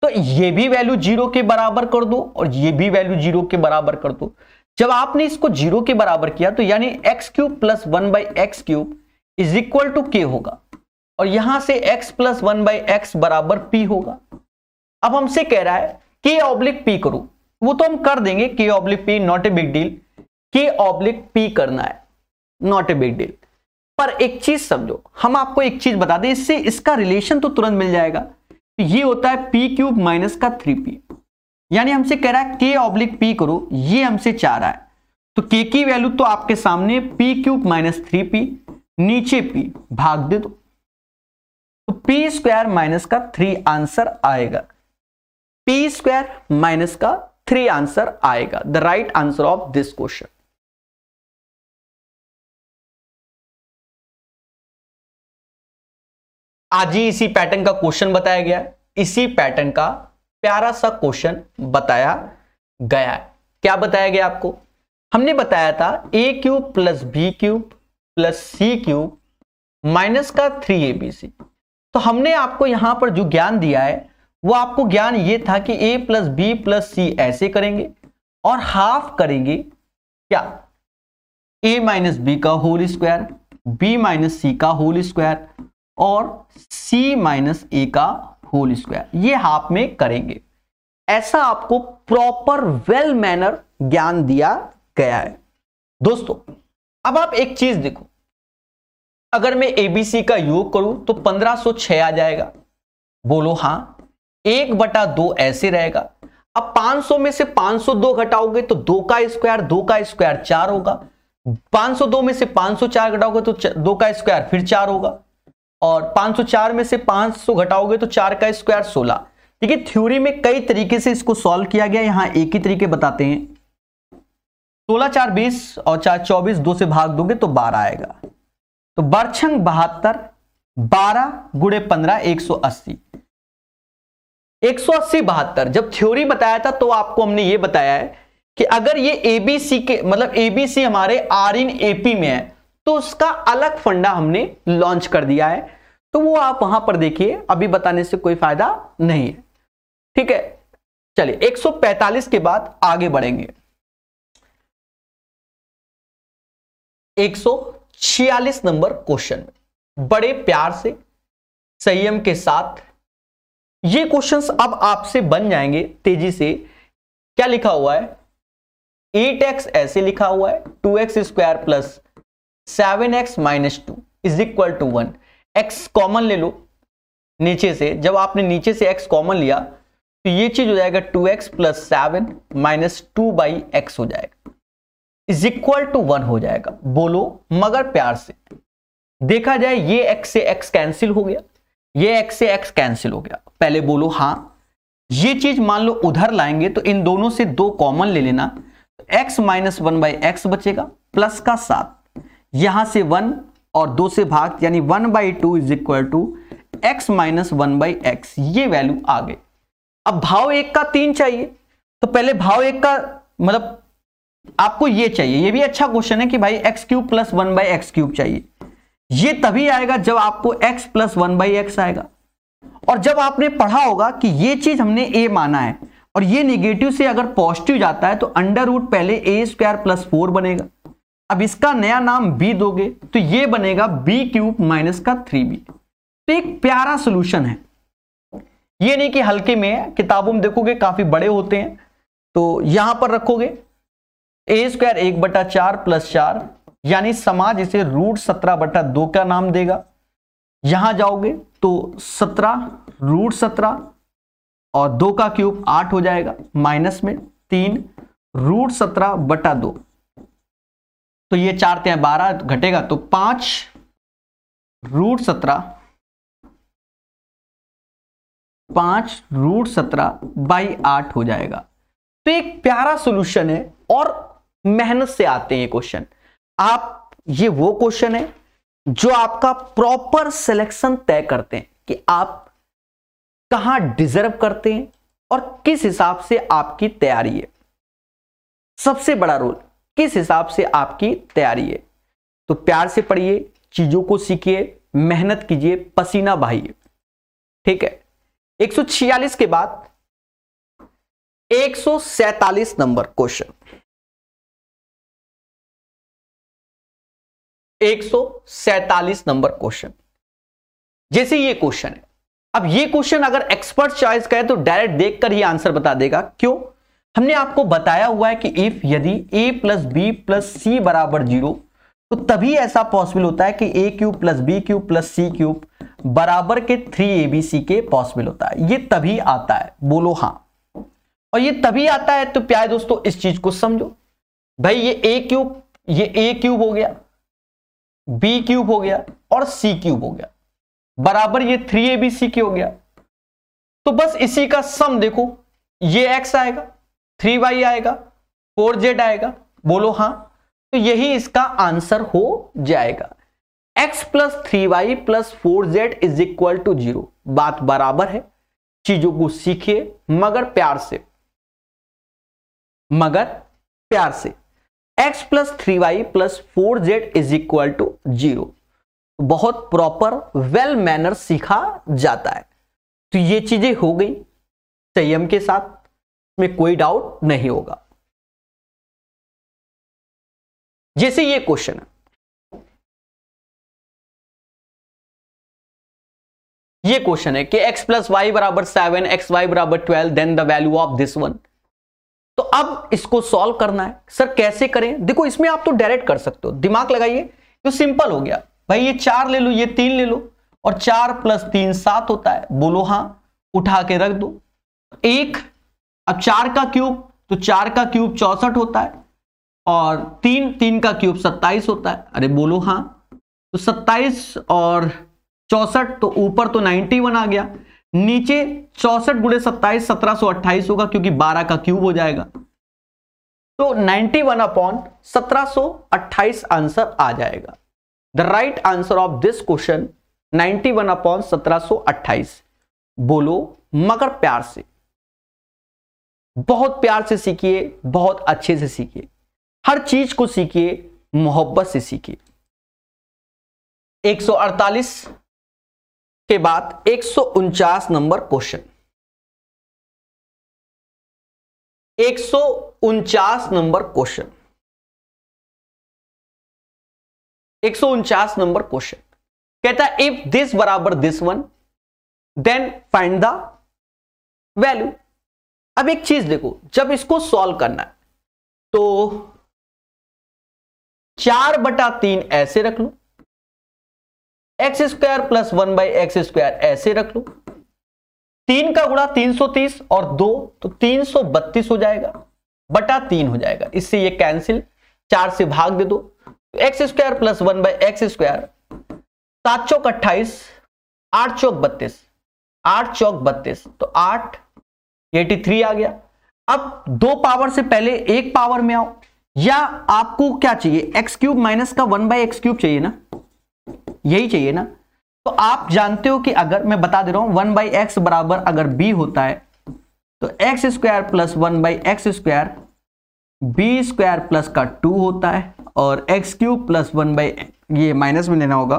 तो ये भी वैल्यू 0 के बराबर कर दो और ये भी वैल्यू 0 के बराबर कर दो। जब आपने इसको 0 के बराबर किया तो यानी x cube plus 1/x cube is equal to k होगा, और यहां से x प्लस 1/x बराबर p होगा। अब हमसे कह रहा है k ऑब्लिक p करो, वो तो हम कर देंगे, k oblique p not a big deal, k oblique p करना है, नॉट ए बिग डील। पर एक चीज समझो, हम आपको एक चीज बता दें, इससे इसका रिलेशन तो तुरंत मिल जाएगा। तो ये होता है p क्यूब माइनस का 3p, यानी हमसे कह रहा है k ऑब्लिक p करो, ये हमसे चाह रहा है। तो k की वैल्यू तो आपके सामने p क्यूब माइनस 3p, नीचे p भाग दे दो, तो p स्क्वायर माइनस का 3 आंसर आएगा, p स्क्वायर माइनस का 3 आंसर आएगा। The right answer of this question. आज ही इसी पैटर्न का क्वेश्चन बताया गया है, इसी पैटर्न का प्यारा सा क्वेश्चन बताया गया है। क्या बताया गया आपको? हमने बताया था a cube plus b cube plus c cube minus का 3abc। तो हमने आपको यहां पर जो ज्ञान दिया है वो आपको ज्ञान ये था कि a प्लस बी प्लस सी ऐसे करेंगे और हाफ करेंगे क्या, a माइनस बी का होल स्क्वायर, b माइनस सी का होल स्क्वायर और c माइनस ए का होल स्क्वायर, ये हाफ में करेंगे। ऐसा आपको प्रॉपर वेल मैनर ज्ञान दिया गया है। दोस्तों अब आप एक चीज देखो, अगर मैं एबीसी का योग करूं तो 1506 आ जाएगा, बोलो हां। 1/2 ऐसे रहेगा। अब 500 में से 502 घटाओगे तो 2 का स्क्वायर 4 होगा, 502 में से 504 घटाओगे तो 2 का स्क्वायर फिर 4 होगा, और 504 में से 500 घटाओगे तो 4 का स्क्वायर 16। देखिए थ्योरी में कई तरीके से इसको सॉल्व किया गया, यहां एक ही तरीके बताते हैं। 16 4 20 और 4 24, 2 से भाग दोगे तो 12 आएगा। तो बरछंग 72, 12 गुणे 15 180। 180 72 जब थ्योरी बताया था तो आपको हमने ये बताया है कि अगर ये एबीसी के मतलब एबीसी हमारे आर इन एपी में है तो उसका अलग फंडा हमने लॉन्च कर दिया है, तो वो आप वहां पर देखिए, अभी बताने से कोई फायदा नहीं है। ठीक है, चलिए 145 के बाद आगे बढ़ेंगे। 146 नंबर क्वेश्चन में बड़े प्यार से संयम के साथ ये क्वेश्चंस अब आपसे बन जाएंगे तेजी से। क्या लिखा हुआ है, 8x ऐसे लिखा हुआ है, 2x square plus 7x minus 2 is equal to 1। x common ले लो नीचे से, जब आपने नीचे से x कॉमन लिया तो ये चीज हो जाएगा 2x plus 7 minus 2 by x हो जाएगा, इज इक्वल टू 1 हो जाएगा। बोलो मगर प्यार से। देखा जाए ये x से x कैंसिल हो गया, ये x से x कैंसिल हो गया। पहले बोलो हाँ। ये चीज मान लो उधर लाएंगे तो इन दोनों से 2 कॉमन ले लेना, x माइनस 1 बाई एक्स बचेगा प्लस का 7, यहां से 1 और 2 से भाग, यानी 1/2 is equal to x minus 1 by x. ये वैल्यू आ गई। अब भाव 1 का 3 चाहिए, तो पहले भाव 1 का मतलब आपको ये चाहिए। ये भी अच्छा क्वेश्चन है कि भाई x cube plus 1 by x cube चाहिए। ये तभी आएगा जब आपको x प्लस 1 बाई एक्स आएगा, और जब आपने पढ़ा होगा कि ये चीज हमने a माना है और ये नेगेटिव से अगर पॉजिटिव जाता है तो अंडर रूट पहले a स्क्वायर प्लस 4 बनेगा। अब इसका नया नाम b दोगे तो ये बनेगा b क्यूब माइनस का 3b। तो एक प्यारा सोल्यूशन है, ये नहीं कि हल्के में है, किताबों में देखोगे काफी बड़े होते हैं। तो यहां पर रखोगे a स्क्वायर 1/4 प्लस 4, यानी समाज इसे रूट 17/2 का नाम देगा। यहां जाओगे तो 17 रूट 17 और 2 का क्यूब 8 हो जाएगा, माइनस में 3 रूट 17/2, तो ये 4 × 12 घटेगा तो 5 रूट 17 बाई 8 हो जाएगा। तो एक प्यारा सॉल्यूशन है और मेहनत से आते हैं ये क्वेश्चन। आप ये वो क्वेश्चन है जो आपका प्रॉपर सिलेक्शन तय करते हैं कि आप कहां डिजर्व करते हैं और किस हिसाब से आपकी तैयारी है। सबसे बड़ा रोल किस हिसाब से आपकी तैयारी है। तो प्यार से पढ़िए, चीजों को सीखिए, मेहनत कीजिए, पसीना बहाइए। ठीक है, 146 के बाद 147 नंबर क्वेश्चन। 147 नंबर क्वेश्चन, जैसे ये क्वेश्चन है। अब ये क्वेश्चन अगर एक्सपर्ट चॉइस का है तो डायरेक्ट देखकर ही आंसर बता देगा। क्यों? हमने आपको बताया हुआ है कि इफ यदि a प्लस बी प्लस सी बराबर 0 तो तभी ऐसा पॉसिबल होता है कि a cube plus b cube plus c cube बराबर के 3abc के पॉसिबल होता है। ये तभी आता है, बोलो हाँ। और ये तभी आता है तो प्यारे दोस्तों इस चीज को समझो भाई, ये a क्यूब हो गया, b क्यूब हो गया और c क्यूब हो गया, बराबर ये 3abc की हो गया। तो बस इसी का सम देखो, ये x आएगा, 3y आएगा, 4z आएगा, बोलो हाँ। तो यही इसका आंसर हो जाएगा। x plus 3y plus 4z is equal to 0। बात बराबर है, चीजों को सीखिए मगर प्यार से, x plus 3y plus 4z is equal to 0 बहुत प्रॉपर वेल मैनर सीखा जाता है। तो ये चीजें हो गई संयम के साथ, में कोई डाउट नहीं होगा। जैसे ये क्वेश्चन है, ये क्वेश्चन है कि x प्लस वाई बराबर 7, एक्स वाई बराबर 12, then the value of this one. तो अब इसको सॉल्व करना है। सर कैसे करें? देखो इसमें आप तो डायरेक्ट कर सकते हो, दिमाग लगाइए, तो सिंपल हो गया भाई। ये 4 ले लो, ये 3 ले लो, और 4 प्लस 3 7 होता है, बोलो हाँ। उठा के रख दो 1। अब 4 का क्यूब, तो 4 का क्यूब 64 होता है, और 3 का क्यूब 27 होता है। अरे बोलो हाँ। तो 27 और 64, तो ऊपर तो 91 आ गया, नीचे 64 गुणे 27 1728 होगा, क्योंकि 12 का क्यूब हो जाएगा। तो 91/1728 आंसर आ जाएगा। The right answer of this question 91/1728। बोलो मगर प्यार से, बहुत प्यार से सीखिए, बहुत अच्छे से सीखिए, हर चीज को सीखिए, मोहब्बत से सीखिए। 148 के बाद 149 number question. 149 number question. 149 number question कहता है इफ दिस बराबर this one then find the value. अब एक चीज देखो, जब इसको सॉल्व करना है तो 4/3 ऐसे रख लो, x square plus 1/x square ऐसे रख लो, 3 का गुणा 330 और 2 तो 332 हो जाएगा, बटा 3 हो जाएगा। इससे ये कैंसिल, 4 से भाग दे दो, x square plus 1/x square, 7 चौक 28, 8 चौक 32, 8 चौक 32 तो 8 83 आ गया। अब 2 पावर से पहले 1 पावर में आओ, या आपको क्या चाहिए, एक्स क्यूब माइनस का 1/x क्यूब चाहिए ना, यही चाहिए ना। तो आप जानते हो कि अगर मैं बता दे रहा हूं 1/x बराबर अगर b होता है तो x square plus 1/x square b square plus का 2 होता है, और एक्स क्यूब प्लस 1 ये माइनस में लेना होगा,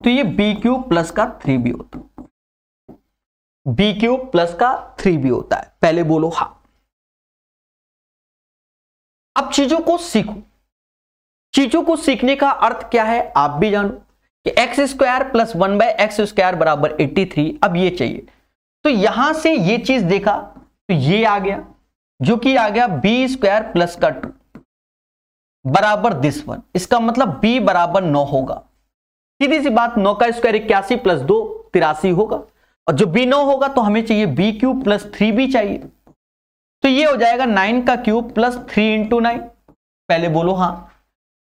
तो ये बी क्यूब प्लस का 3b होता है, बी क्यूब प्लस का 3b होता है। पहले बोलो हाँ। अब चीजों को सीखो, चीजों को सीखने का अर्थ क्या है आप भी जानो कि x square plus 1/x square बराबर 83। अब ये चाहिए, तो यहां से ये चीज देखा तो ये आ गया, जो कि आ गया बी स्क्वायर प्लस का 2 बराबर दिस वन। इसका मतलब b बराबर 9 होगा। सीधी सी बात, 9 का स्क्वायर 81 प्लस 2 83 होगा, और जो b 9 होगा तो हमें चाहिए b क्यूब प्लस 3b चाहिए, तो ये हो जाएगा 9 का क्यूब प्लस 3 इंटू 9। पहले बोलो हाँ।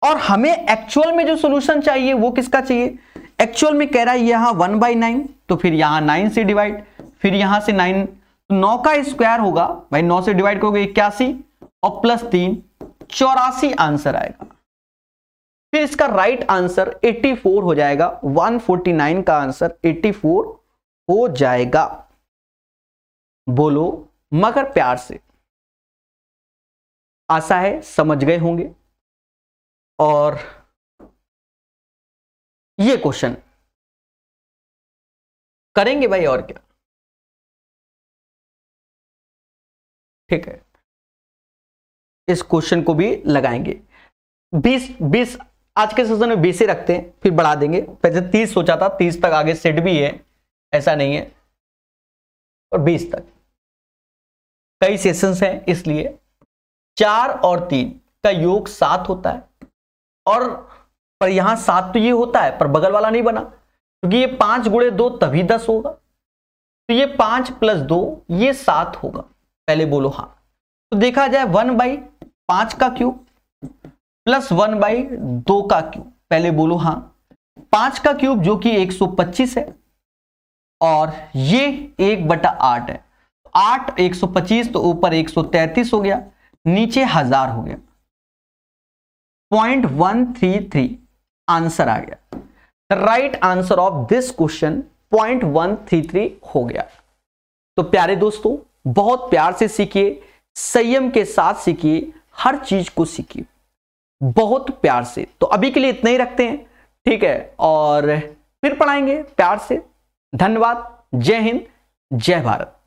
और हमें एक्चुअल में जो सॉल्यूशन चाहिए वो किसका चाहिए, एक्चुअल में कह रहा है यहां 1/9, तो फिर यहां 9 से डिवाइड, फिर यहां से 9, तो 9 का स्क्वायर होगा भाई, 9 से डिवाइड करोगे 81 और प्लस 3 84 आंसर आएगा। फिर इसका राइट आंसर 84 हो जाएगा, 149 का आंसर 84 हो जाएगा। बोलो मगर प्यार से। आशा है समझ गए होंगे। और ये क्वेश्चन करेंगे भाई, और क्या, ठीक है। इस क्वेश्चन को भी लगाएंगे। 20 आज के सेशन में 20 ही रखते हैं, फिर बढ़ा देंगे। वैसे 30 सोचा था, 30 तक आगे सेट भी है, ऐसा नहीं है, और 20 तक कई सेशंस हैं, इसलिए 4 और 3 का योग 7 होता है, और पर यहां 7 तो ये होता है पर बगल वाला नहीं बना, क्योंकि ये 5 गुणे 2 तभी 10 होगा, तो ये 5 प्लस 2 ये 7 होगा। पहले बोलो हाँ। तो देखा जाए 1/5 का क्यूब प्लस 1/2 का क्यूब। पहले बोलो हाँ। 5 का क्यूब जो कि 125 है, और ये 1/8 है, 8 125 तो ऊपर 133 हो गया, नीचे 1000 हो गया, 0.133 आंसर आ गया। Right answer of this question 0.133 हो गया। तो प्यारे दोस्तों, बहुत प्यार से सीखिए, संयम के साथ सीखिए, हर चीज को सीखिए बहुत प्यार से। तो अभी के लिए इतना ही रखते हैं, ठीक है, और फिर पढ़ाएंगे प्यार से। धन्यवाद। जय हिंद, जय भारत।